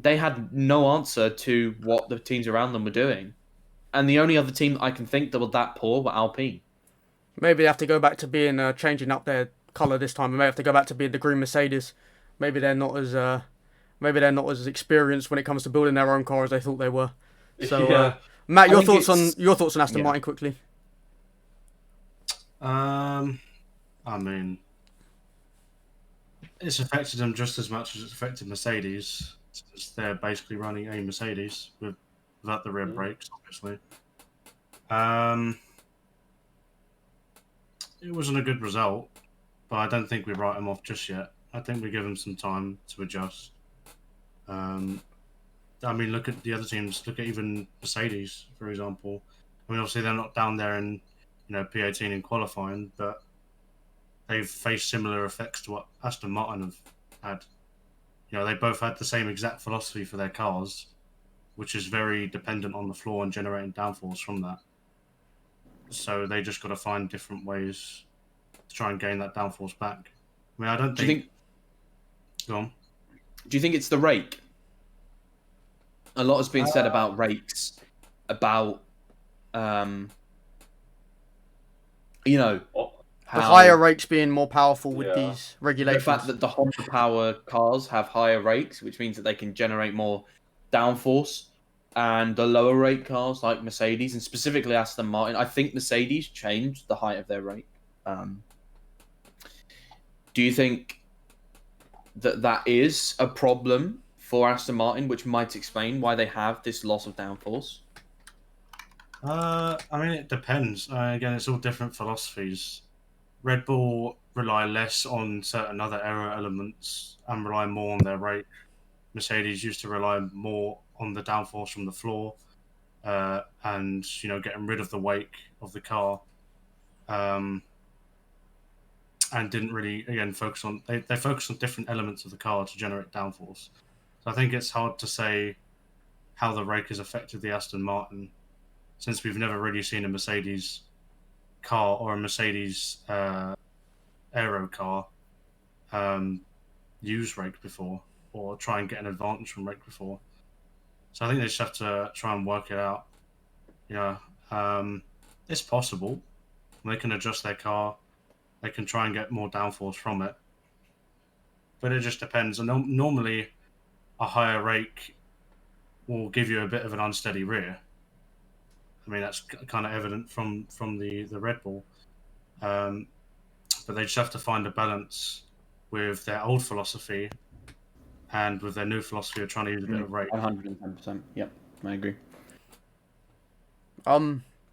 S2: had no answer to what the teams around them were doing, and the only other team that I can think that were that poor were Alpine.
S1: Maybe they have to go back to being changing up their colour this time. They may have to go back to being the green Mercedes. Maybe they're not as experienced when it comes to building their own car as they thought they were. So,
S3: yeah.
S1: Matt, your thoughts on Aston Martin quickly?
S4: It's affected them just as much as it's affected Mercedes, since they're basically running a Mercedes without the rear brakes, obviously. It wasn't a good result, but I don't think we write them off just yet. I think we give them some time to adjust. Look at the other teams. Look at even Mercedes, for example. Obviously they're not down there in, P18 in qualifying, but they've faced similar effects to what Aston Martin have had. They both had the same exact philosophy for their cars, which is very dependent on the floor and generating downforce from that. So they just got to find different ways to try and gain that downforce back. I don't think... Go on.
S2: Do you think it's the rake? A lot has been said about rakes about, you know,
S1: the higher rakes being more powerful with
S3: Yeah.
S1: these regulations.
S2: the fact that the Honda Power cars have higher rakes, which means that they can generate more downforce, and the lower rake cars like Mercedes and specifically Aston Martin, I think Mercedes changed the height of their rake. Do you think that that is a problem for Aston Martin, which might explain why they have this loss of downforce?
S4: I mean, it depends. Again, it's all different philosophies. Red Bull rely less on certain other aero elements and rely more on their rate. Mercedes used to rely more on the downforce from the floor, and getting rid of the wake of the car, and didn't really focus on they focus on different elements of the car to generate downforce. So I think it's hard to say how the rake has affected the Aston Martin, since we've never really seen a Mercedes car or a Mercedes aero car use rake before, or try and get an advantage from rake before. So I think they just have to try and work it out. It's possible. They can adjust their car. They can try and get more downforce from it. But it just depends. And normally, a higher rake will give you a bit of an unsteady rear. I mean, that's kind of evident from the Red Bull. But they just have to find a balance with their old philosophy and with their new philosophy of trying to use a bit of rake.
S2: 110%. Yep, I agree.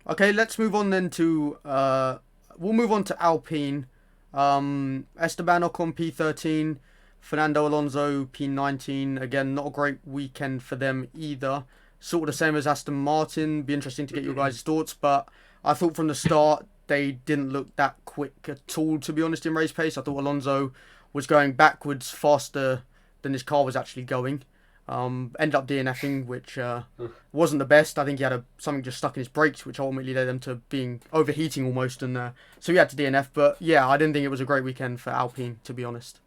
S1: Okay, let's move on then to we'll move on to Alpine. Esteban Ocon P13, Fernando Alonso P19. Again, not a great weekend for them either. Sort of the same as Aston Martin. Be interesting to get your guys' thoughts, but I thought from the start they didn't look that quick at all, to be honest, in race pace. I thought Alonso was going backwards faster than his car was actually going. Ended up DNFing, which wasn't the best. I think he had something just stuck in his brakes, which ultimately led them to being overheating almost, and so he had to DNF. But yeah, I didn't think it was a great weekend for Alpine, to be honest.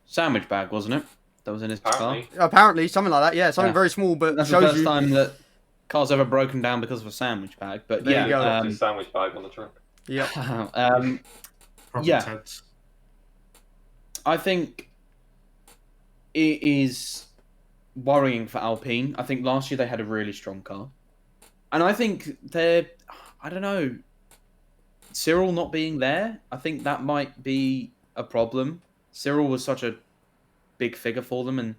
S2: Sandwich bag, wasn't it? That was in his car.
S1: Apparently, something like that. Yeah, something very small, but
S2: that's
S1: shows
S2: the first time that car's ever broken down because of a sandwich bag. But
S1: there you go.
S3: Sandwich bag on the truck.
S1: Yeah.
S4: Yeah.
S2: I think it is worrying for Alpine. I think last year they had a really strong car, and I think I don't know, Cyril not being there, I think that might be a problem. Cyril was such a big figure for them, and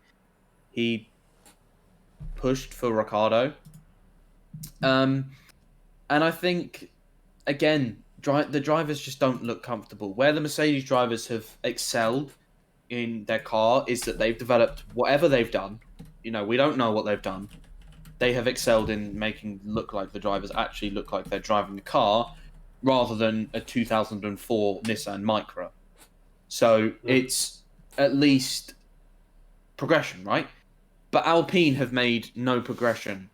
S2: he pushed for Ricciardo. And I think, again, the drivers just don't look comfortable. Where the Mercedes drivers have excelled in their car is that they've developed whatever they've done. We don't know what they've done. They have excelled in making look like the drivers actually look like they're driving the car rather than a 2004 Nissan Micra. So it's at least progression, right? But Alpine have made no progression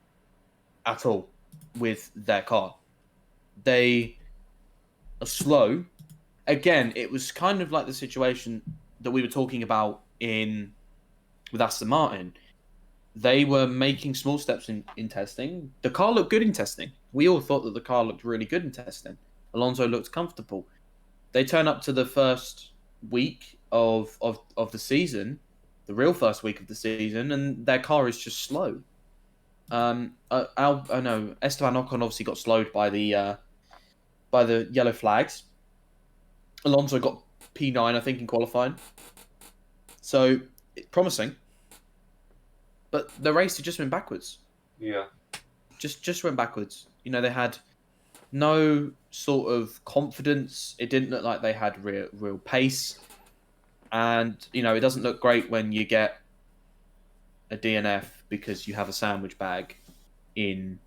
S2: at all with their car. They are slow. Again, it was kind of like the situation that we were talking about with Aston Martin. They were making small steps in testing. The car looked good in testing. We all thought that the car looked really good in testing. Alonso looked comfortable. They turn up to the first week of the season, the real first week of the season, and their car is just slow. Esteban Ocon obviously got slowed by the yellow flags. Alonso got P9, I think, in qualifying. So, promising. But the race just went backwards.
S3: Yeah.
S2: Just went backwards. They had no sort of confidence. It didn't look like they had real pace. And, it doesn't look great when you get a DNF because you have a sandwich bag in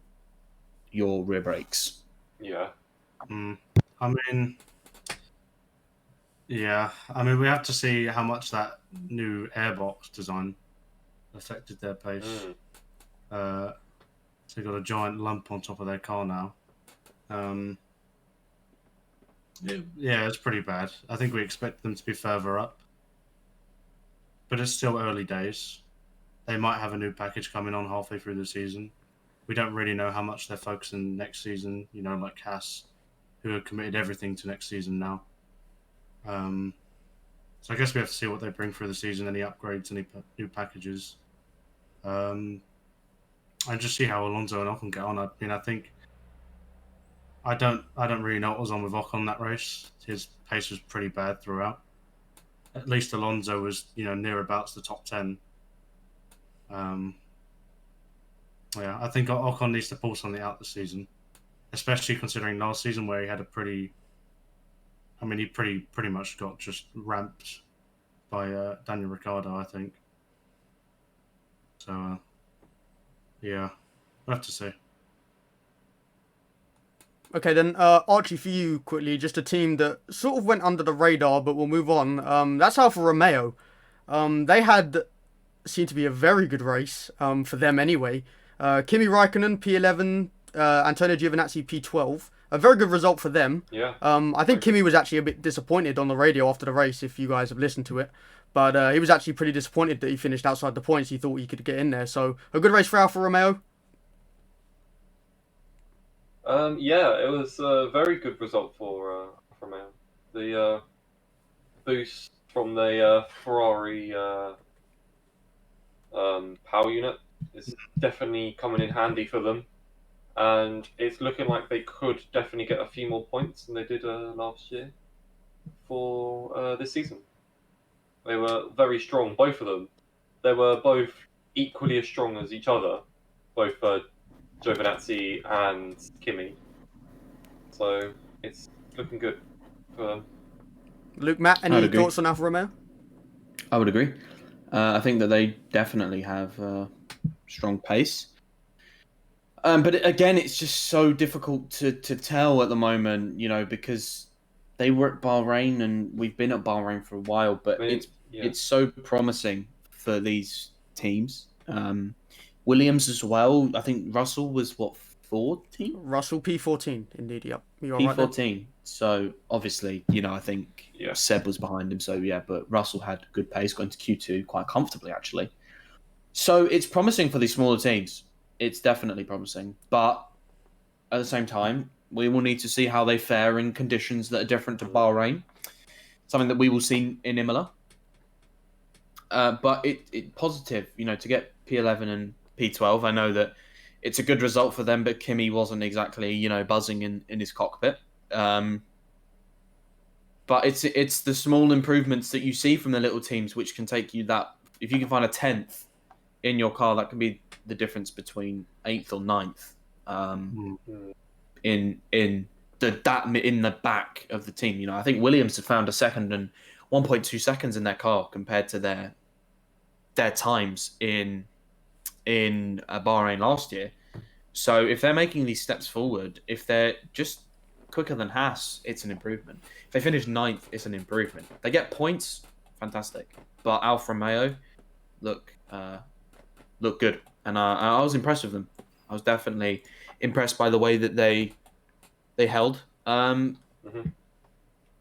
S2: your rear brakes.
S3: Yeah.
S4: I mean, we have to see how much that new airbox design affected their pace. So they've got a giant lump on top of their car now. It's pretty bad. I think we expect them to be further up, but it's still early days. They might have a new package coming on halfway through the season. we don't really know how much they're focusing next season. Like Haas, who have committed everything to next season now. So I guess we have to see what they bring through the season, any upgrades, any new packages, and just see how Alonso and Ocon get on. I mean, I think I don't really know what was on with Ocon that race. His pace was pretty bad throughout. At least Alonso was, near about the top 10. Yeah, I think Ocon needs to pull something out this season, especially considering last season where he had he pretty much got just ramped by Daniel Ricciardo, I think. So, yeah, we'll have to see.
S1: Okay, then, Archie, for you, quickly, just a team that sort of went under the radar, but we'll move on. That's Alfa Romeo. They seemed to be a very good race, for them anyway. Kimi Räikkönen, P11, Antonio Giovinazzi, P12. A very good result for them.
S3: Yeah.
S1: I think Kimi was actually a bit disappointed on the radio after the race, if you guys have listened to it. But he was actually pretty disappointed that he finished outside the points. He thought he could get in there. So, a good race for Alfa Romeo.
S3: Yeah, it was a very good result for Romeo. The boost from the Ferrari power unit is definitely coming in handy for them, and it's looking like they could definitely get a few more points than they did last year for this season. They were very strong, both of them. They were both equally as strong as each other, both Giovinazzi and Kimi. So it's looking good for them.
S1: Luke, Matt, any thoughts on Alfa Romeo?
S2: I would agree. I think that they definitely have strong pace. But again, it's just so difficult to tell at the moment, because they were at Bahrain and we've been at Bahrain for a while, but it's so promising for these teams. Williams as well. I think Russell was 14?
S1: Russell P14, indeed. Yep.
S2: P14. Right, so obviously, I think Seb was behind him. So yeah, but Russell had good pace going to Q2 quite comfortably actually. So it's promising for these smaller teams. It's definitely promising, but at the same time, we will need to see how they fare in conditions that are different to Bahrain. Something that we will see in Imola. But it positive, to get P11 and P12. I know that it's a good result for them, but Kimi wasn't exactly, buzzing in his cockpit. But it's the small improvements that you see from the little teams which can take you that. If you can find a 10th in your car, that can be the difference between 8th or 9th. In the back of the team, I think Williams had found a second and 1.2 seconds in their car compared to their times in Bahrain last year. So if they're making these steps forward, if they're just quicker than Haas, it's an improvement. If they finish 9th, it's an improvement. They get points, fantastic. But Alfa Romeo look good, and I was impressed with them. I was definitely impressed by the way that they held.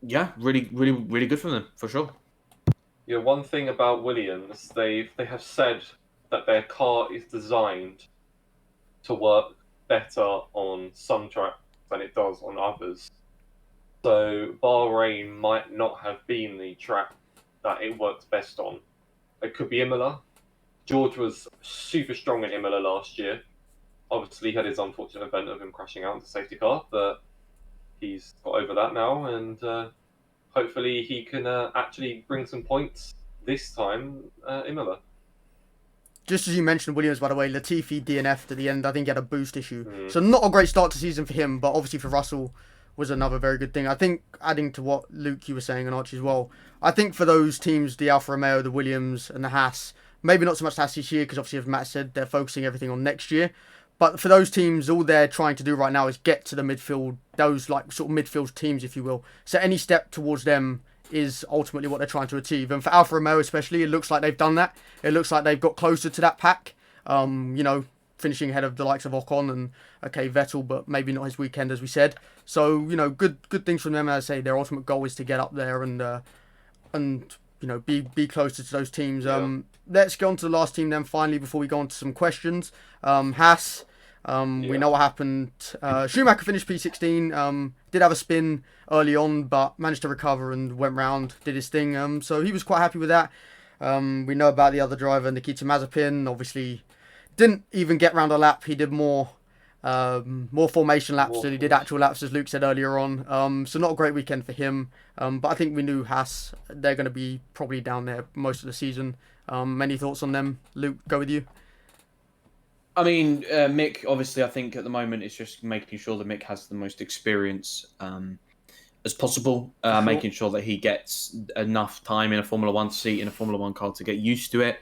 S2: Yeah, really, really, really good for them for sure.
S3: Yeah, one thing about Williams, they have said that their car is designed to work better on some tracks than it does on others. So Bahrain might not have been the track that it works best on. It could be Imola. George was super strong at Imola last year. Obviously, he had his unfortunate event of him crashing out in the safety car, but he's got over that now, and hopefully he can actually bring some points this time Imola.
S1: Just as you mentioned Williams, by the way, Latifi DNF'd at the end. I think he had a boost issue. So not a great start to season for him, but obviously for Russell was another very good thing. I think, adding to what Luke, you were saying, and Archie as well, I think for those teams, the Alfa Romeo, the Williams and the Haas, maybe not so much Haas this year, because obviously, as Matt said, they're focusing everything on next year. But for those teams, all they're trying to do right now is get to the midfield, those sort of midfield teams, if you will. So any step towards them is ultimately what they're trying to achieve. And for Alfa Romeo especially, it looks like they've done that. It looks like they've got closer to that pack, finishing ahead of the likes of Ocon and, Vettel, but maybe not his weekend, as we said. So, good things from them. As I say, their ultimate goal is to get up there and be closer to those teams. Let's get on to the last team then, finally, before we go on to some questions. Haas, We know what happened. Schumacher finished P16. Did have a spin early on, but managed to recover and went round, did his thing. So he was quite happy with that. We know about the other driver, Nikita Mazepin. Obviously, didn't even get round a lap. He did more formation laps than he did actual laps, as Luke said earlier on. So not a great weekend for him. But I think we knew Haas, they're going to be probably down there most of the season. Any thoughts on them? Luke, go with you.
S2: I mean, Mick, obviously, I think at the moment it's just making sure that Mick has the most experience as possible, making sure that he gets enough time in a Formula 1 seat, in a Formula 1 car to get used to it.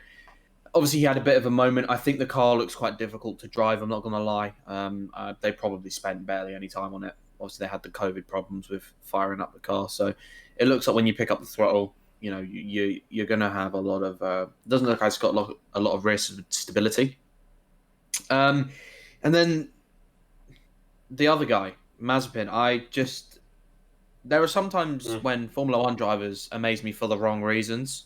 S2: Obviously, he had a bit of a moment. I think the car looks quite difficult to drive, I'm not going to lie. They probably spent barely any time on it. Obviously, they had the COVID problems with firing up the car. So it looks like when you pick up the throttle, you know, you're going to have a lot of... doesn't look like it's got a lot of rear stability. And then the other guy, Mazepin, there are sometimes when Formula 1 drivers amaze me for the wrong reasons.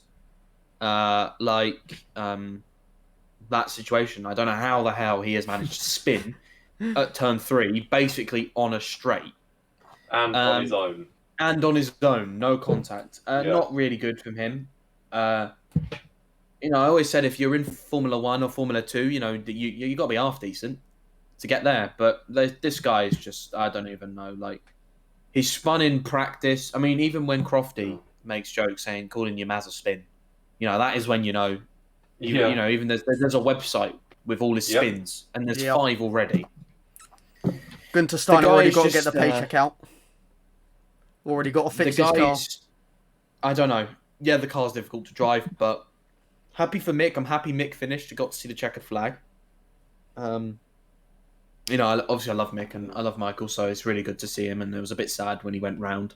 S2: Like that situation. I don't know how the hell he has managed to spin at turn 3, basically on a straight.
S3: And on his own.
S2: And on his own, no contact. Not really good from him. You know, I always said if you're in Formula 1 or Formula 2, you know, you got to be half decent to get there. But this guy is just, I don't even know. Like, he's spun in practice. I mean, even when Crofty makes jokes saying, calling your Mazda spin, you know, that is when you know, you know, even there's a website with all his spins, and there's 5 already.
S1: Gunter Steiner already got to get the paycheck out. Already got to fix his car.
S2: I don't know. Yeah, the car's difficult to drive, but happy for Mick. I'm happy Mick finished. I got to see the checkered flag. You know, obviously I love Mick and I love Michael, so it's really good to see him. And it was a bit sad when he went round.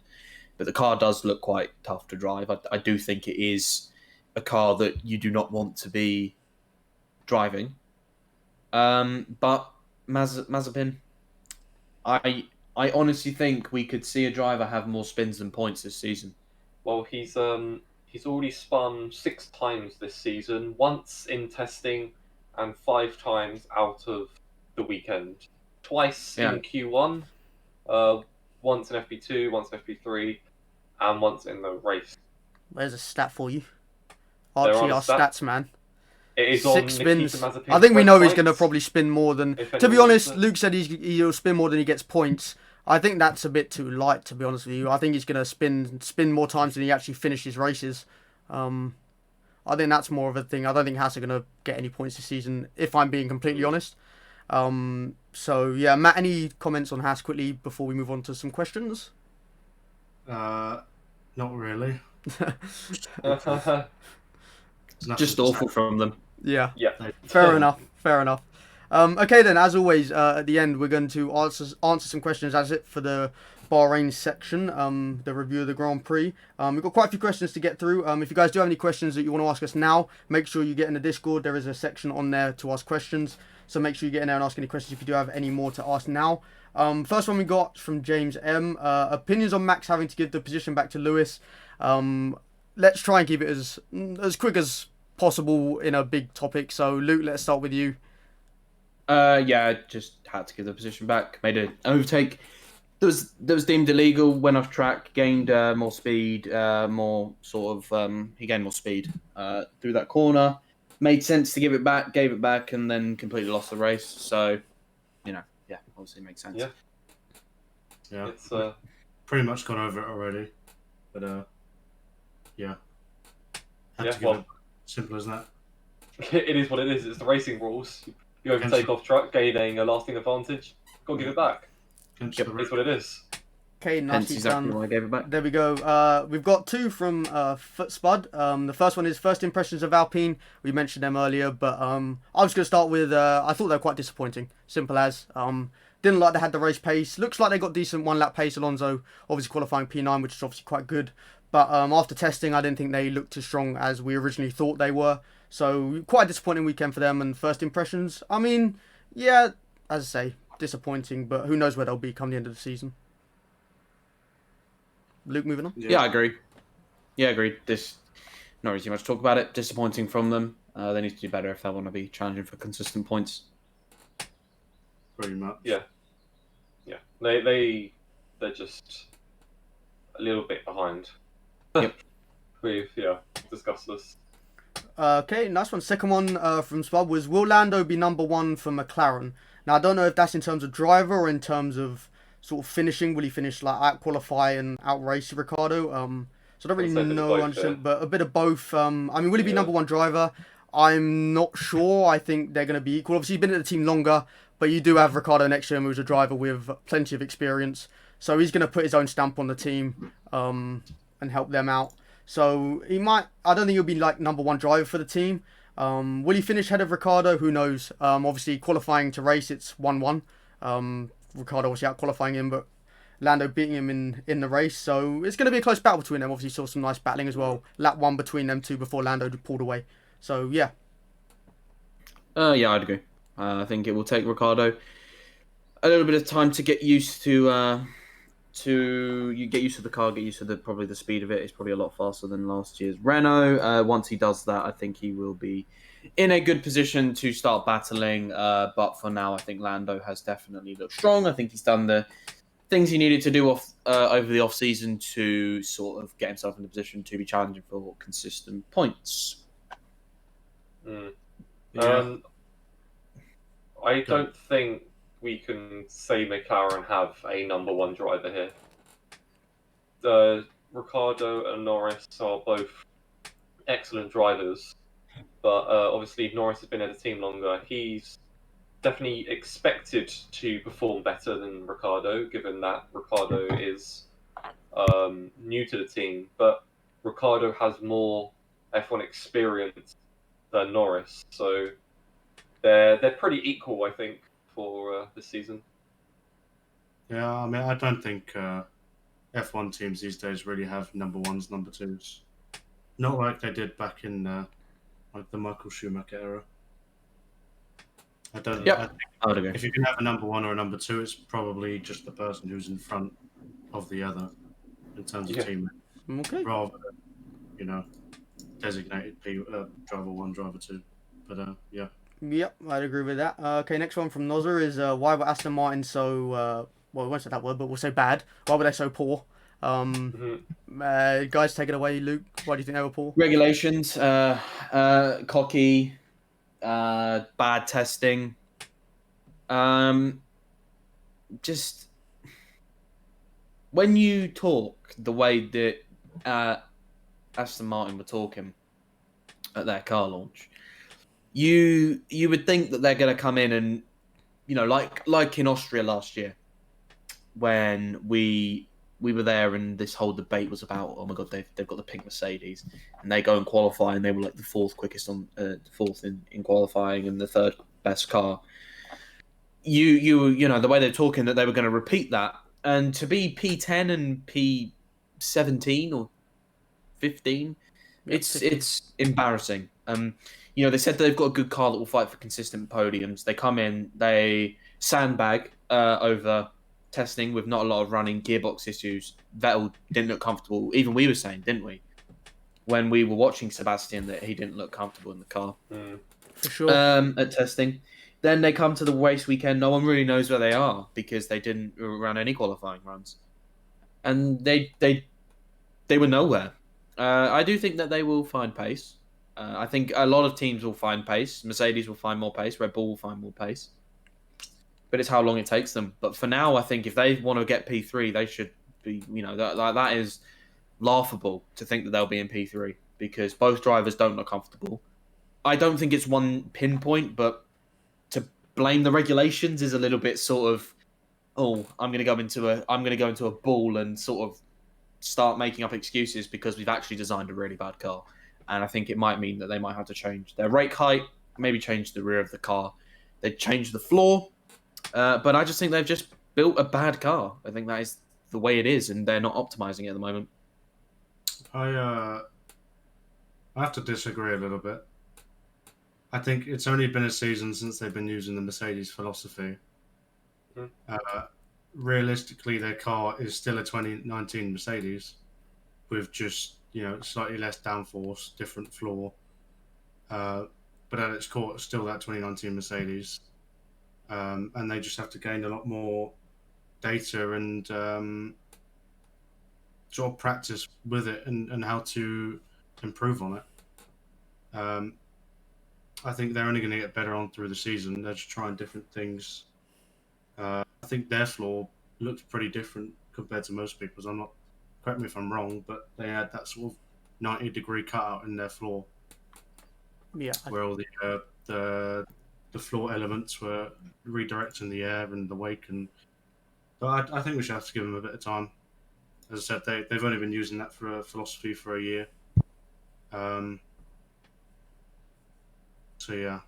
S2: But the car does look quite tough to drive. I do think it is a car that you do not want to be driving. But Mazepin, I honestly think we could see a driver have more spins than points this season.
S3: Well, he's already spun 6 times this season, once in testing and 5 times out of the weekend. Twice in Q1, once in FP2, once in FP3, and once in the race.
S1: There's a stat for you. Archie, our stats man.
S3: It is
S1: 6 spins. I think we know he's going to probably spin more than... To be honest, Luke said he'll spin more than he gets points. I think that's a bit too light, to be honest with you. I think he's going to spin more times than he actually finishes races. I think that's more of a thing. I don't think Haas are going to get any points this season, if I'm being completely honest. So, yeah, Matt, any comments on Haas quickly before we move on to some questions?
S4: Not really.
S2: Just awful from them.
S1: Yeah. Fair enough. Okay then, as always, at the end we're going to answer some questions. That's it for the Bahrain section, the review of the Grand Prix. We've got quite a few questions to get through. If you guys do have any questions that you want to ask us now, make sure you get in the Discord. There is a section on there to ask questions. So make sure you get in there and ask any questions if you do have any more to ask now. First one we got from James M. Opinions on Max having to give the position back to Lewis. Let's try and keep it as quick as possible in a big topic. So Luke, let's start with you.
S2: I just had to give the position back. Made an overtake that was deemed illegal. Went off track, gained more speed, he gained more speed through that corner. Made sense to give it back, gave it back, and then completely lost the race. So, obviously makes sense.
S4: Yeah, it's pretty much gone over it already. But simple as that.
S3: It is what it is. It's the racing rules. You overtake off track, gaining a lasting advantage. Got to give it back. It's what it is.
S1: Okay, nicely
S2: exactly
S1: done.
S2: why I gave it back.
S1: There we go. We've got 2 from Footspud. The first one is first impressions of Alpine. We mentioned them earlier, but I was going to start with I thought they were quite disappointing. Simple as. Didn't like they had the race pace. Looks like they got decent 1-lap pace. Alonso obviously qualifying P9, which is obviously quite good. But after testing, I didn't think they looked as strong as we originally thought they were. So quite a disappointing weekend for them. And first impressions, I mean, yeah, as I say, disappointing. But who knows where they'll be come the end of the season. Luke, moving on?
S2: Yeah, I agree. Yeah, agreed. Not really too much to talk about it. Disappointing from them. They need to do better if they want to be challenging for consistent points.
S4: pretty much.
S3: Yeah. They're just a little bit behind.
S2: Yep.
S3: We've discussed this.
S1: Okay, nice one. Second one from Spud was, will Lando be number one for McLaren? Now, I don't know if that's in terms of driver or in terms of sort of finishing. Will he finish like out qualify and outrace Ricardo? So I don't really know, but a bit of both. I mean, will he be number one driver? I'm not sure. I think they're going to be equal. Obviously, he's been at the team longer, but you do have Ricardo next to him, who's a driver with plenty of experience. So he's going to put his own stamp on the team and help them out. So he might. I don't think he'll be like number one driver for the team. Will he finish ahead of Ricardo? Who knows? Obviously, qualifying to race, it's 1-1. Ricardo obviously out qualifying him, but Lando beating him in the race. So it's going to be a close battle between them. Obviously, saw some nice battling as well. Lap one between them two before Lando pulled away. So yeah.
S2: Yeah, I'd agree. I think it will take Ricardo a little bit of time to get used to you get used to the car, get used to probably the speed of it. It's probably a lot faster than last year's Renault. Once he does that, I think he will be in a good position to start battling. But for now, I think Lando has definitely looked strong. I think he's done the things he needed to do over the off season to sort of get himself in a position to be challenging for consistent points.
S3: I don't think we can say McLaren have a number one driver here. Ricardo and Norris are both excellent drivers, but obviously Norris has been in the team longer. He's definitely expected to perform better than Ricardo, given that Ricardo is new to the team, but Ricardo has more F1 experience than Norris, so they're pretty equal, I think, for this season.
S4: Yeah, I mean, I don't think F1 teams these days really have number ones, number twos. Not like they did back in like the Michael Schumacher era. I don't.
S2: Yep.
S4: I would agree. If you can have a number one or a number two, it's probably just the person who's in front of the other in terms of team, rather than designated driver one, driver two. But yeah.
S1: Yep, I'd agree with that. Okay, next one from Nozzer is why were Aston Martin so well, we won't say that word, but we'll say bad. Why were they so poor? Guys, take it away, Luke. Why do you think they were poor?
S2: Regulations, cocky, bad testing. Just when you talk the way that Aston Martin were talking at their car launch, you would think that they're going to come in and, like in Austria last year, when we were there and this whole debate was about, oh my god, they've got the pink Mercedes, and they go and qualify and they were like the fourth quickest fourth in qualifying and the third best car. You know the way they're talking that they were going to repeat that, and to be P10 and P17 or 15, it's embarrassing. They said they've got a good car that will fight for consistent podiums. They come in, they sandbag over testing with not a lot of running, gearbox issues. Vettel didn't look comfortable. Even we were saying, didn't we, when we were watching Sebastian, that he didn't look comfortable in the car.
S1: For sure.
S2: At testing. Then they come to the race weekend. No one really knows where they are because they didn't run any qualifying runs, and they were nowhere. I do think that they will find pace. I think a lot of teams will find pace. Mercedes will find more pace. Red Bull will find more pace. But it's how long it takes them. But for now, I think if they want to get P3, they should be, that is laughable to think that they'll be in P3 because both drivers don't look comfortable. I don't think it's one pinpoint, but to blame the regulations is a little bit sort of, I'm going to go into a ball and sort of start making up excuses because we've actually designed a really bad car. And I think it might mean that they might have to change their rake height, maybe change the rear of the car. They change the floor. But I just think they've just built a bad car. I think that is the way it is, and they're not optimizing it at the moment.
S4: I have to disagree a little bit. I think it's only been a season since they've been using the Mercedes philosophy. Realistically, their car is still a 2019 Mercedes with just, slightly less downforce, different floor. But at its core, it's still that 2019 Mercedes. and they just have to gain a lot more data and sort of practice with it and how to improve on it. I think they're only going to get better on through the season. They're just trying different things. I think their floor looks pretty different compared to most people's. Correct me if I'm wrong, but they had that sort of 90-degree cutout in their floor.
S1: Yeah.
S4: Where all the floor elements were redirecting the air and the wake. But I think we should have to give them a bit of time. As I said, they've only been using that for a philosophy for a year. So yeah.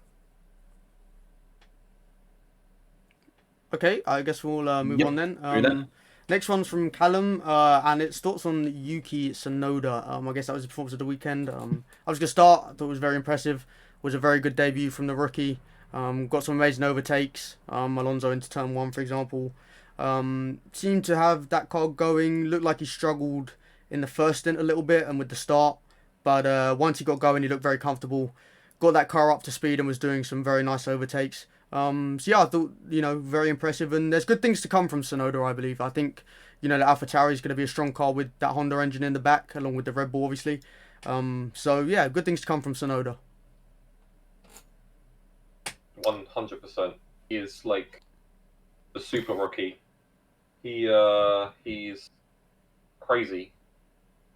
S1: Okay, I guess we'll move on then. Next one's from Callum, and it's thoughts on Yuki Tsunoda. I guess that was the performance of the weekend. I was going to start. I thought it was very impressive. Was a very good debut from the rookie. Got some amazing overtakes. Alonso into turn 1, for example. Seemed to have that car going. Looked like he struggled in the first stint a little bit and with the start. But once he got going, he looked very comfortable. Got that car up to speed and was doing some very nice overtakes. So yeah, I thought, very impressive, and there's good things to come from Tsunoda, I believe. I think, the AlphaTauri is going to be a strong car with that Honda engine in the back, along with the Red Bull, obviously. So yeah, good things to come from Tsunoda.
S3: 100%. He is like the super rookie. He's crazy.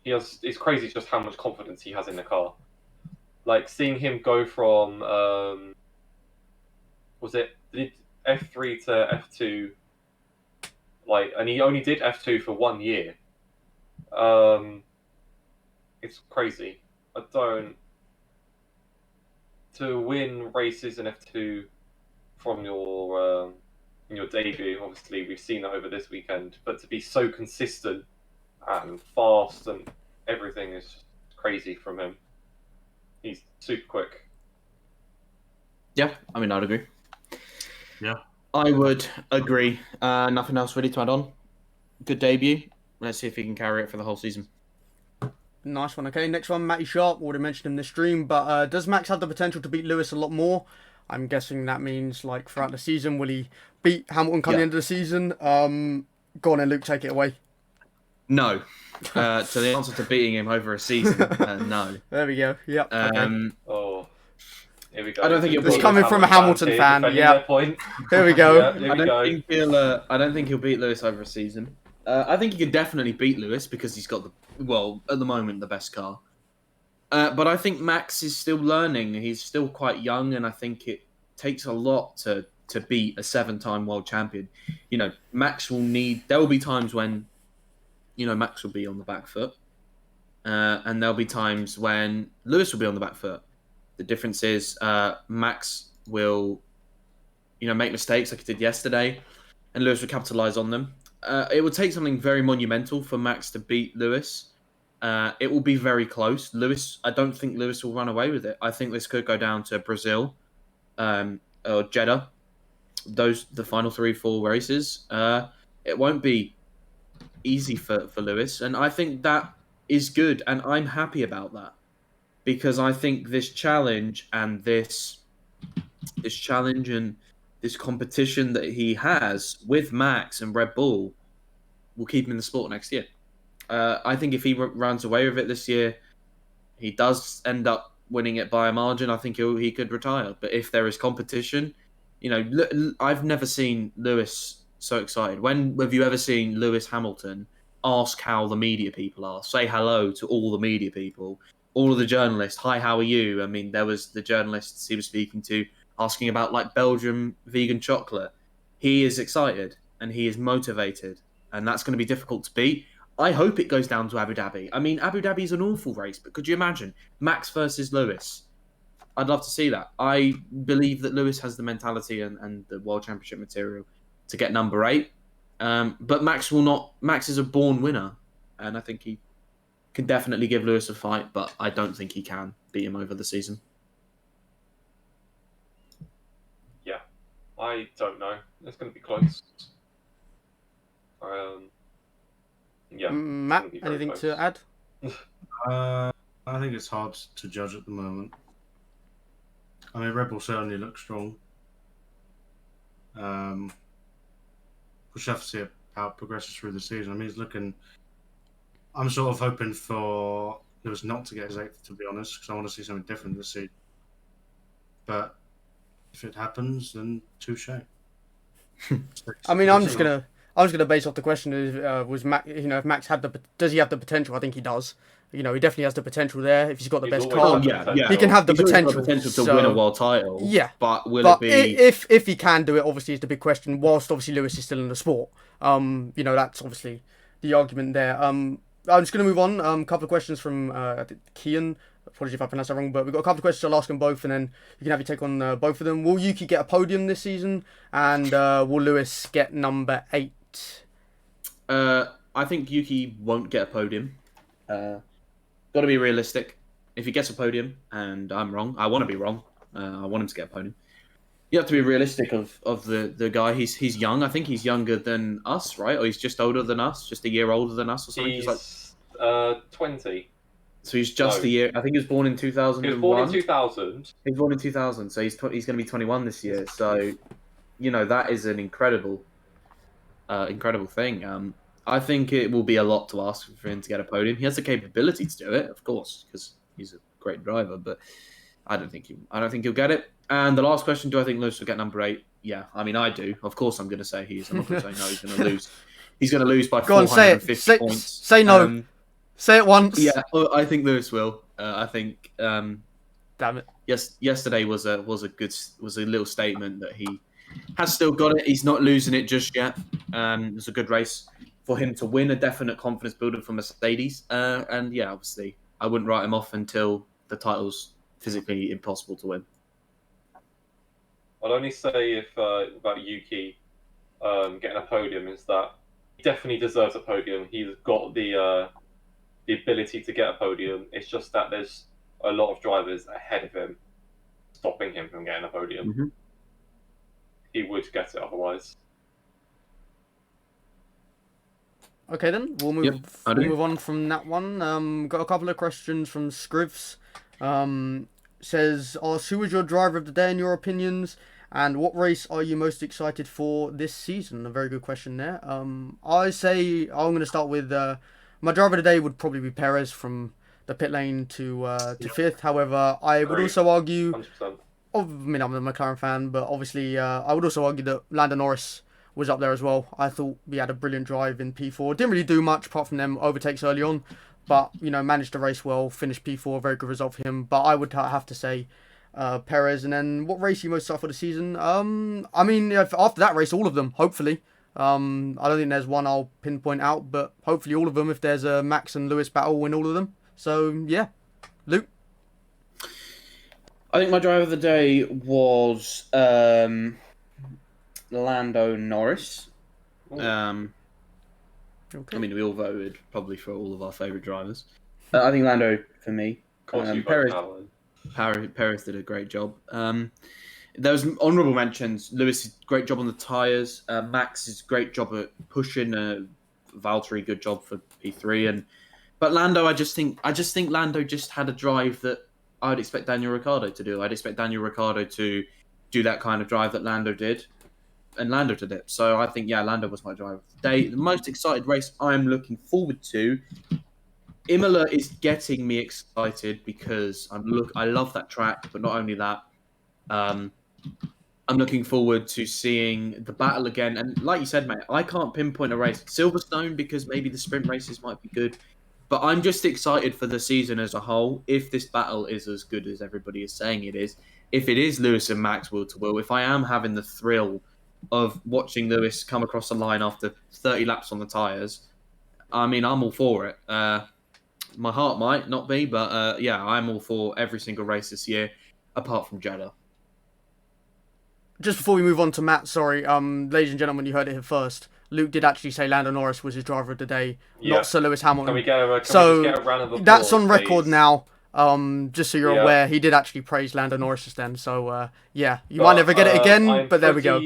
S3: It's crazy just how much confidence he has in the car. Like seeing him go from did F3 to F2, and he only did F2 for 1 year. It's crazy. To win races in F2 from your debut, obviously we've seen that over this weekend, but to be so consistent and fast and everything is just crazy from him. He's super quick.
S2: Yeah, I'd agree.
S4: Yeah.
S2: I would agree. Nothing else really to add on. Good debut. Let's see if he can carry it for the whole season.
S1: Nice one. Okay, next one, Matty Sharp. Already mentioned him in this stream, but does Max have the potential to beat Lewis a lot more? I'm guessing that means throughout the season. Will he beat Hamilton come the end of the season? Go on then, Luke, take it away.
S2: No. So the answer to beating him over a season, no.
S1: There we go. Yep. Okay.
S3: Here we go.
S2: I don't think
S1: it's coming from a Hamilton fan. Yeah. Here we go.
S2: I don't think he'll beat Lewis over a season. I think he can definitely beat Lewis because he's got at the moment, the best car. But I think Max is still learning. He's still quite young, and I think it takes a lot to beat a 7-time world champion. Max will need. There will be times when, Max will be on the back foot, and there'll be times when Lewis will be on the back foot. The difference is Max will, make mistakes like he did yesterday, and Lewis will capitalise on them. It will take something very monumental for Max to beat Lewis. It will be very close. I don't think Lewis will run away with it. I think this could go down to Brazil or Jeddah. The final 3-4 races. It won't be easy for Lewis, and I think that is good, and I'm happy about that. Because I think this challenge and this competition that he has with Max and Red Bull will keep him in the sport next year. I think if he runs away with it this year, he does end up winning it by a margin. I think he could retire. But if there is competition, I've never seen Lewis so excited. When have you ever seen Lewis Hamilton ask how the media people are? Say hello to all the media people. All of the journalists, hi, how are you? There was the journalists he was speaking to asking about Belgium vegan chocolate. He is excited and he is motivated, and that's going to be difficult to beat. I hope it goes down to Abu Dhabi. Abu Dhabi is an awful race, but could you imagine Max versus Lewis? I'd love to see that. I believe that Lewis has the mentality and the World Championship material to get number 8. But Max will not. Max is a born winner, and I think he can definitely give Lewis a fight, but I don't think he can beat him over the season.
S3: Yeah, I don't know. It's going to be close. Yeah.
S1: Matt, anything
S3: close.
S1: to add?
S4: I think it's hard to judge at the moment. Red Bull certainly looks strong. We should have to see how it progresses through the season. I mean, I'm sort of hoping for Lewis not to get his eighth, to be honest, because I want to see something different this season. But if it happens, then touche.
S1: I mean, I'm just gonna base off the question was Max, if Max does he have the potential? I think he does. He definitely has the potential there. If he's got the best car, he can have the potential.
S2: To win a world title.
S1: Yeah,
S2: but it be
S1: if he can do it? Obviously, is the big question. Whilst obviously Lewis is still in the sport, that's obviously the argument there. I'm just gonna move on. A couple of questions from Kian. Apologies if I pronounced that wrong, but we've got a couple of questions. I'll ask them both, and then you can have your take on both of them. Will Yuki get a podium this season? And will Lewis get number 8?
S2: I think Yuki won't get a podium. Got to be realistic. If he gets a podium, and I'm wrong, I want to be wrong. I want him to get a podium. You have to be realistic of the guy. He's young. I think he's younger than us, right? Or he's just older than us, just a year older than us, or something.
S3: He's 20.
S2: So he's just a year. I think he was born in 2001.
S3: He was born in 2000.
S2: He was born in 2000, so he's going to be 21 this year. So, that is an incredible thing. I think it will be a lot to ask for him to get a podium. He has the capability to do it, of course, because he's a great driver. But I don't think he'll get it. And the last question: do I think Lewis will get number 8? Yeah, I mean I do. Of course, I'm going to say he is. I'm not going to say no. He's going to lose. He's going to lose by 450 points.
S1: Say no. Say it once.
S2: Yeah, I think Lewis will. I think.
S1: Damn it.
S2: Yes, yesterday was a little statement that he has still got it. He's not losing it just yet. It was a good race for him to win, a definite confidence builder for Mercedes. And yeah, obviously, I wouldn't write him off until the title's physically impossible to win.
S3: I'd only say about Yuki getting a podium is that he definitely deserves a podium. He's got the ability to get a podium. It's just that there's a lot of drivers ahead of him, stopping him from getting a podium.
S2: Mm-hmm.
S3: He would get it otherwise.
S1: Okay, then we'll move on from that one. Got a couple of questions from Scrivs. Says, "Ask who was your driver of the day in your opinions, and what race are you most excited for this season?" A very good question there. I say I'm going to start with my driver of the day would probably be Perez from the pit lane to 5th. However, I would also argue,
S3: 100%.
S1: I mean, I'm a McLaren fan, but obviously I would also argue that Lando Norris was up there as well. I thought he had a brilliant drive in P4. Didn't really do much apart from them overtakes early on, but managed to race well, finished P4, very good result for him. But I would have to say Perez. And then what race are you most excited for the season? I mean, after that race, all of them, hopefully. I don't think there's one I'll pinpoint out, but hopefully all of them. If there's a Max and Lewis battle, win all of them. So yeah, Luke.
S2: I think my driver of the day was Lando Norris.
S1: Okay.
S2: I mean, we all voted probably for all of our favourite drivers. I think Lando for me. Perez did a great job. There was honourable mentions. Lewis, great job on the tyres. Max's great job at pushing. Valtteri, good job for P3. But Lando, I just think Lando just had a drive that I would expect Daniel Ricciardo to do. I'd expect Daniel Ricciardo to do that kind of drive that Lando did. And Lando did it. So I think, Lando was my driver of the day. The most excited race I'm looking forward to, Imola is getting me excited because I love that track, but not only that, I'm looking forward to seeing the battle again. And like you said, mate, I can't pinpoint a race. Silverstone, because maybe the sprint races might be good. But I'm just excited for the season as a whole. If this battle is as good as everybody is saying it is, if it is Lewis and Max wheel to wheel, if I am having the thrill of watching Lewis come across the line after 30 laps on the tyres, I mean, I'm all for it. My heart might not be, but I'm all for every single race this year, apart from Jeddah.
S1: Just before we move on to Matt, sorry, ladies and gentlemen, you heard it here first. Luke did actually say Lando Norris was his driver of the day, not Sir Lewis Hamilton.
S3: Can we get a round of applause,
S1: that's on record
S3: please?
S1: Now. Just so you're aware, he did actually praise Lando Norris just then. So you might never get it again, but there we go.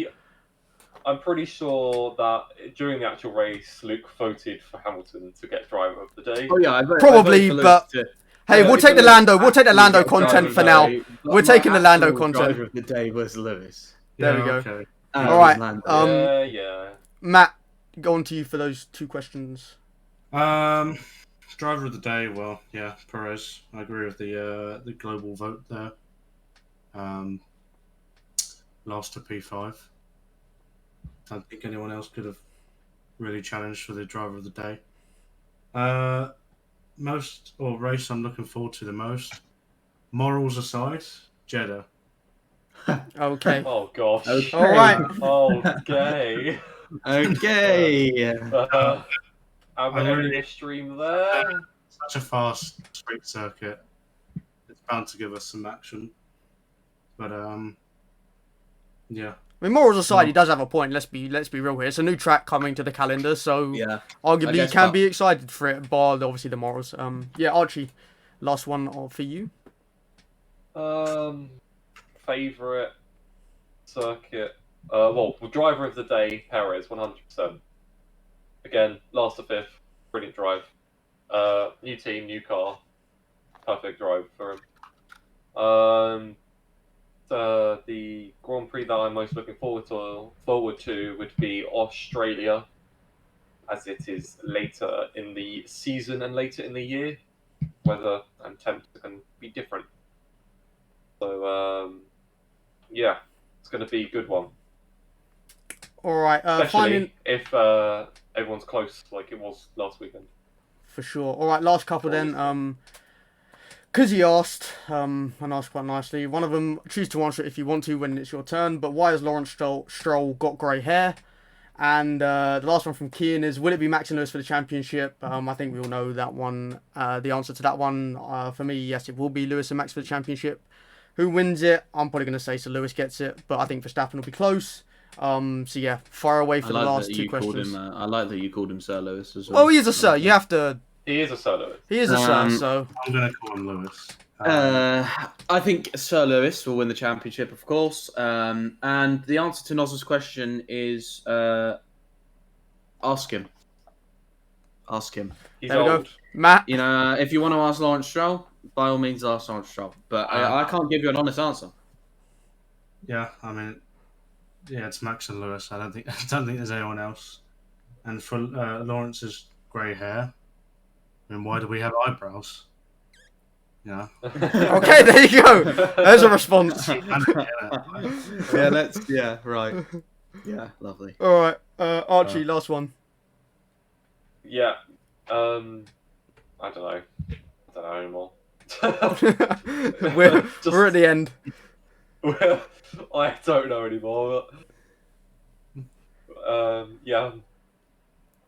S3: I'm pretty sure that during the actual race, Luke voted for Hamilton to get driver of the day.
S2: Oh yeah,
S1: probably, but hey, we'll take the Lando. We'll take the Lando content for now. We're taking the Lando content.
S2: Driver of the day was Lewis.
S1: There we go. Okay. All right.
S3: Yeah.
S1: Matt, go on to you for those 2 questions.
S4: Driver of the day. Well, yeah, Perez. I agree with the global vote there. Lost to P5. I don't think anyone else could have really challenged for the driver of the day. Race I'm looking forward to the most. Morals aside, Jeddah.
S1: Okay.
S3: Oh gosh.
S2: Okay.
S1: All right.
S3: Okay.
S2: Okay.
S3: Am I ending the stream there?
S4: Such a fast straight circuit. It's bound to give us some action. But yeah.
S1: I mean, morals aside, he does have a point. Let's be real here. It's a new track coming to the calendar, so
S2: Yeah.
S1: arguably you can be excited for it, bar obviously the morals. Yeah, Archie, last one for you.
S3: Favorite circuit. Well, driver of the day, Perez, 100%. Again, last to 5th, brilliant drive. New team, new car, perfect drive for him. The Grand Prix that I'm most looking forward to would be Australia, as it is later in the season and later in the year. Weather and temps can be different. So yeah, it's going to be a good one.
S1: All right.
S3: Especially if everyone's close, like it was last weekend.
S1: For sure. All right, last couple then. Because he asked, and asked quite nicely, one of them, choose to answer it if you want to when it's your turn, but why has Lawrence Stroll got grey hair? And the last one from Kian is, will it be Max and Lewis for the championship? I think we all know that one. The answer to that one, for me, yes, it will be Lewis and Max for the championship. Who wins it? I'm probably going to say Sir Lewis gets it, but I think Verstappen will be close. So yeah, far away for the last 2 questions.
S2: I like that you called him Sir Lewis as well.
S1: Well, he is a Sir. You have to...
S3: He is a Sir Lewis.
S1: He is a Sir, so...
S4: I'm going to call him Lewis.
S2: I think Sir Lewis will win the championship, of course. And the answer to Noz's question is ask him. Ask him.
S3: He's
S1: there we
S3: old.
S1: go. Matt?
S2: You know, if you want to ask Lawrence Stroll, by all means ask Lawrence Stroll. But I can't give you an honest answer.
S4: Yeah, I mean, yeah, it's Max and Lewis. I don't think there's anyone else. And for Lawrence's grey hair, I mean, why do we have eyebrows? Yeah.
S1: Okay, there you go. There's a response.
S2: Yeah, right. Yeah, lovely.
S1: All right, Archie, last one.
S3: Yeah. I don't know. I don't know anymore.
S1: we're at the end.
S3: I don't know anymore. But, yeah.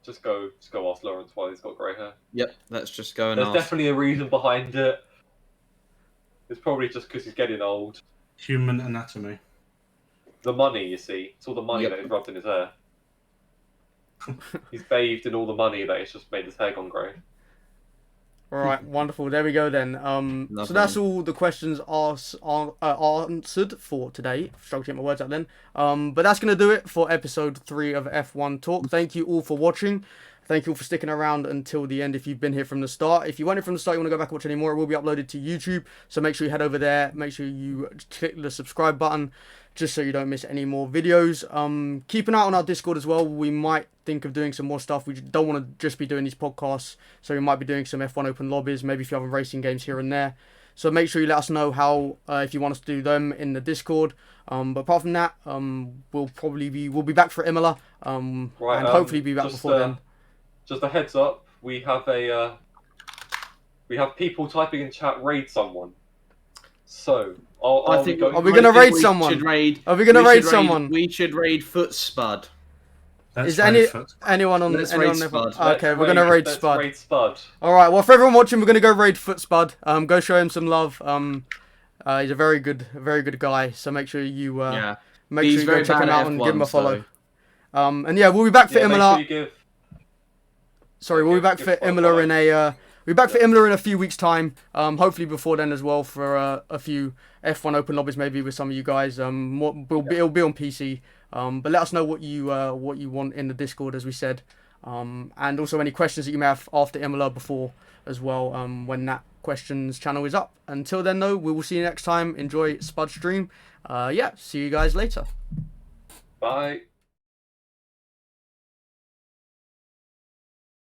S3: Just go ask Lawrence why he's got grey hair.
S2: Yep, let's just go and
S3: There's
S2: ask.
S3: definitely a reason behind it. It's probably just because he's getting old.
S4: Human anatomy.
S3: The money, you see. It's all the money that he's rubbed in his hair. He's bathed in all the money that it's just made his hair gone grey.
S1: All right, wonderful. There we go then. So that's all the questions answered for today. I've struggled to get my words out then. But that's going to do it for episode 3 of F1 Talk. Thank you all for watching. Thank you all for sticking around until the end if you've been here from the start. If you weren't here from the start, you want to go back and watch any more, it will be uploaded to YouTube. So make sure you head over there. Make sure you click the subscribe button just so you don't miss any more videos. Keep an eye on our Discord as well. We might think of doing some more stuff. We don't want to just be doing these podcasts. So we might be doing some F1 Open lobbies, maybe a few other racing games here and there. So make sure you let us know how, if you want us to do them in the Discord. But apart from that, we'll be back for Imola. And hopefully be back before then.
S3: Just a heads up, we have people typing in chat, raid someone. So,
S1: are we going to raid someone? Are we going to raid someone?
S2: We should raid Foot Spud.
S1: Is anyone on
S2: Let's
S1: anyone
S2: raid Spud.
S1: Okay, we're going to raid
S3: let's
S1: Spud.
S3: Raid Spud.
S1: Alright, well for everyone watching, we're going to go raid Foot Spud. Go show him some love. He's a very good guy, so make sure you go check him out and give him a follow. And yeah, we'll be back for Imola. We'll be back for Imola in a few weeks' time. Hopefully before then as well for a few F1 Open lobbies maybe with some of you guys. It'll be on PC. But let us know what you want in the Discord, as we said. And also any questions that you may have after Imola before as well, when that questions channel is up. Until then though, we will see you next time. Enjoy Spud stream. See you guys later.
S3: Bye.